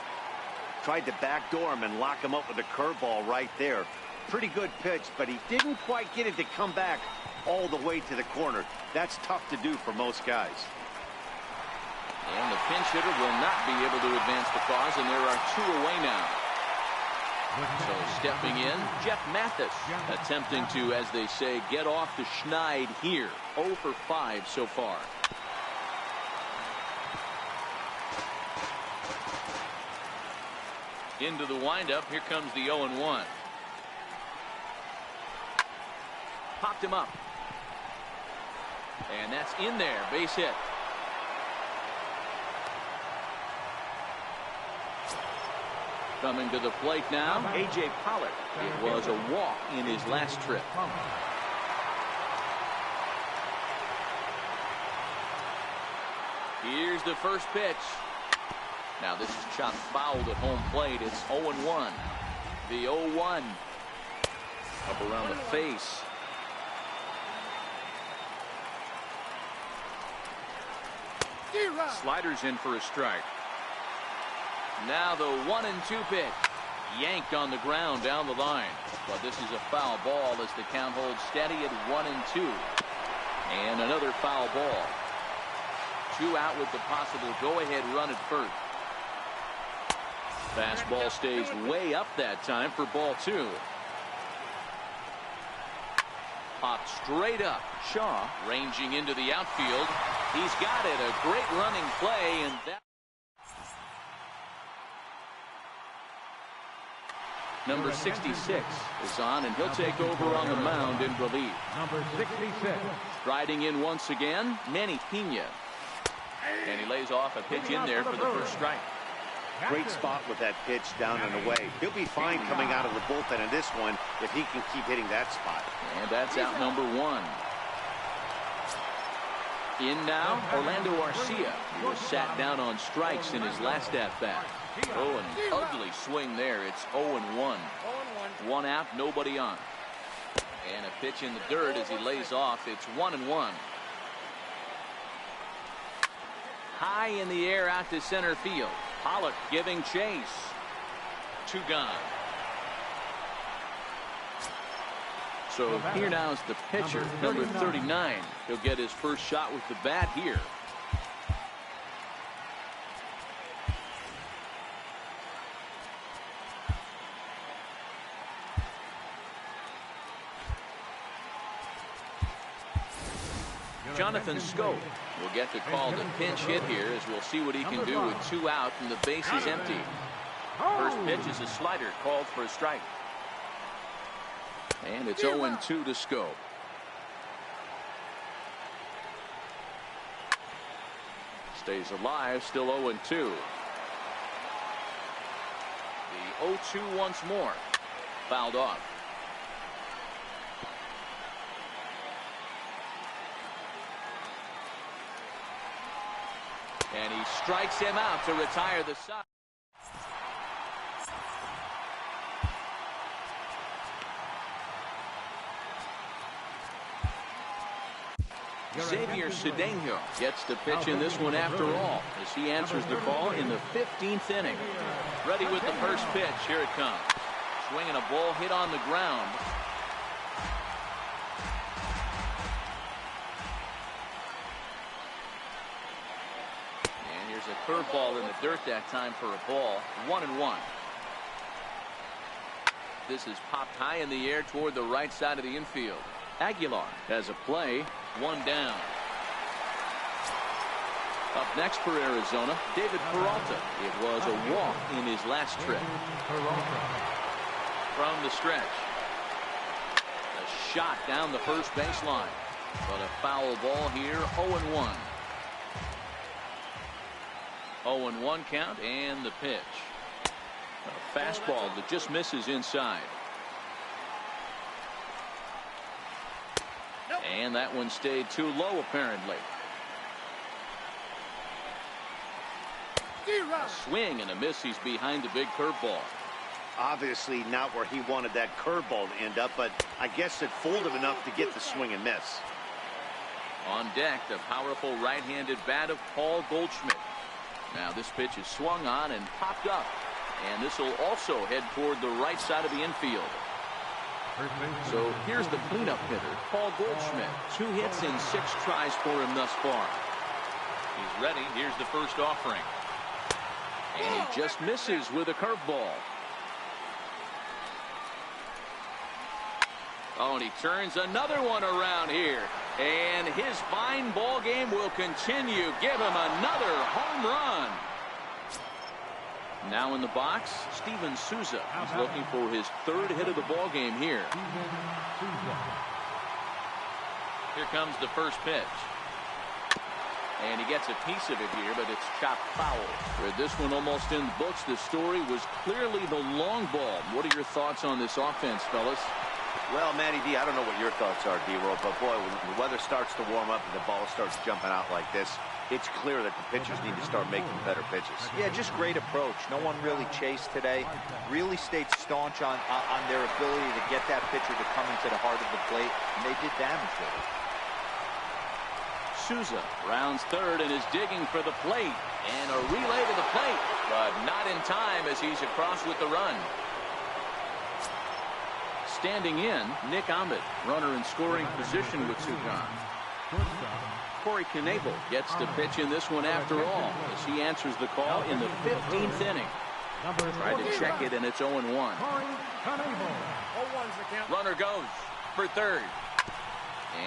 Tried to backdoor him and lock him up with a curveball right there. Pretty good pitch, but he didn't quite get it to come back all the way to the corner. That's tough to do for most guys. And the pinch hitter will not be able to advance the cause, and there are two away now. So stepping in, Jeff Mathis, attempting to, as they say, get off the schneid here. 0 for 5 so far. Into the windup. Here comes the 0-1. Popped him up. And that's in there. Base hit. Coming to the plate now, A.J. Pollard. It was a walk in his last trip. Here's the first pitch. Now this is chopped fouled at home plate. It's 0-1. The 0-1. Up around the face. Sliders in for a strike. Now the 1-2 pitch. Yanked on the ground down the line. But this is a foul ball as the count holds steady at 1-2. And another foul ball. 2 out with the possible go-ahead run at first. Fastball stays way up that time for ball 2. Popped straight up. Shaw ranging into the outfield. He's got it. A great running play, and that. Number 66 is on, and he'll take over on the mound in relief. Number 66. Striding in once again, Manny Pena. And he lays off a pitch in there for the first strike. Great spot with that pitch down and away. He'll be fine coming out of the bullpen in this one if he can keep hitting that spot. And that's out number 1. In now, Orlando Arcia, who was sat down on strikes in his last at-bat. Oh, an ugly swing there. It's 0-1. 1 out, nobody on. And a pitch in the dirt as he lays off. It's 1-1. High in the air out to center field. Pollock giving chase. 2 gone. So here now is the pitcher, number 39. He'll get his first shot with the bat here. Jonathan Scope will get the call to pinch hit here, as we'll see what he can do with 2 out and the base is empty. First pitch is a slider called for a strike. And it's 0-2 to Scope. Stays alive, still 0-2. The 0-2 once more. Fouled off. And he strikes him out to retire the side. Xavier Cedeno gets the pitch in this one after all, as he answers the call in the 15th inning. Ready with the first pitch. Here it comes. Swinging a ball hit on the ground. And here's a curveball in the dirt that time for a ball. 1-1. This is popped high in the air toward the right side of the infield. Aguilar has a play. 1 down. Up next for Arizona, David Peralta. It was a walk in his last trip. From the stretch. A shot down the first baseline. But a foul ball here, 0-1. 0-1 count and the pitch. A fastball that just misses inside. And that one stayed too low apparently. A swing and a miss. He's behind the big curveball. Obviously not where he wanted that curveball to end up, but I guess it fooled him enough to get the swing and miss. On deck, the powerful right-handed bat of Paul Goldschmidt. Now this pitch is swung on and popped up, and this will also head toward the right side of the infield. So here's the cleanup hitter, Paul Goldschmidt. 2 hits and 6 tries for him thus far. He's ready. Here's the first offering. And he just misses with a curveball. Oh, and he turns another one around here. And his fine ball game will continue. Give him another home run. Now in the box, Steven Souza. He's looking for his 3rd hit of the ball game here. Here comes the first pitch. And he gets a piece of it here, but it's chopped foul. With this one almost in the books, the story was clearly the long ball. What are your thoughts on this offense, fellas? Well, Matty D, I don't know what your thoughts are, D-Roll, but boy, when the weather starts to warm up and the ball starts jumping out like this, it's clear that the pitchers need to start making better pitches. Yeah, just great approach. No one really chased today. Really stayed staunch on their ability to get that pitcher to come into the heart of the plate, and they did damage with it. Souza rounds 3rd and is digging for the plate. And a relay to the plate, but not in time as he's across with the run. Standing in, Nick Ahmed, runner in scoring position with 2 gone. Corey Knebel gets the pitch in this one after all, as he answers the call in the 15th inning. Tried to check it, and it's 0-1. Runner goes for 3rd.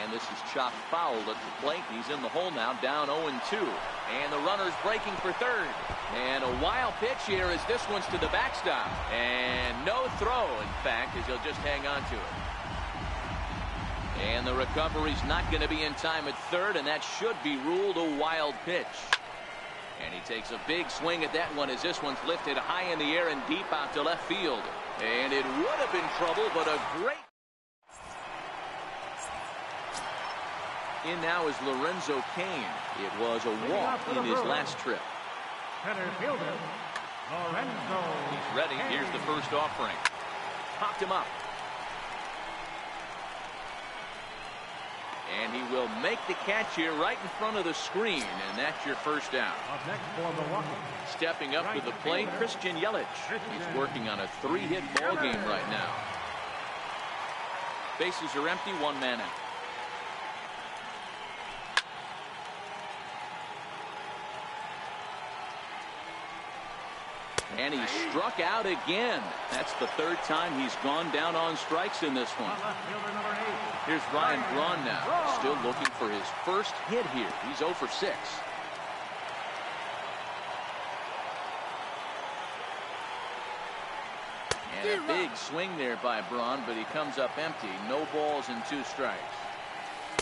And this is chopped foul at the plate. He's in the hole now, down 0-2. And the runner's breaking for 3rd. And a wild pitch here as this one's to the backstop. And no throw, in fact, as he'll just hang on to it. And the recovery's not going to be in time at 3rd, and that should be ruled a wild pitch. And he takes a big swing at that one as this one's lifted high in the air and deep out to left field. And it would have been trouble, but a great... In now is Lorenzo Cain. It was a walk in his last trip. Center fielder, Lorenzo. He's ready. Here's the first offering. Popped him up. And he will make the catch here right in front of the screen, and that's your first down. Up next for Milwaukee. Stepping up to the plate, Christian Yelich. He's working on a 3-hit ball game right now. Bases are empty, 1 man out. And he struck out again. That's the 3rd time he's gone down on strikes in this one. Here's Ryan Braun now, still looking for his first hit here. He's 0 for 6. And a big swing there by Braun, but he comes up empty. No balls and 2 strikes.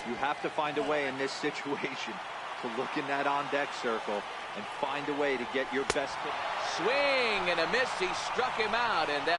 You have to find a way in this situation to look in that on-deck circle and find a way to get your best hit. Swing and a miss. He struck him out, and that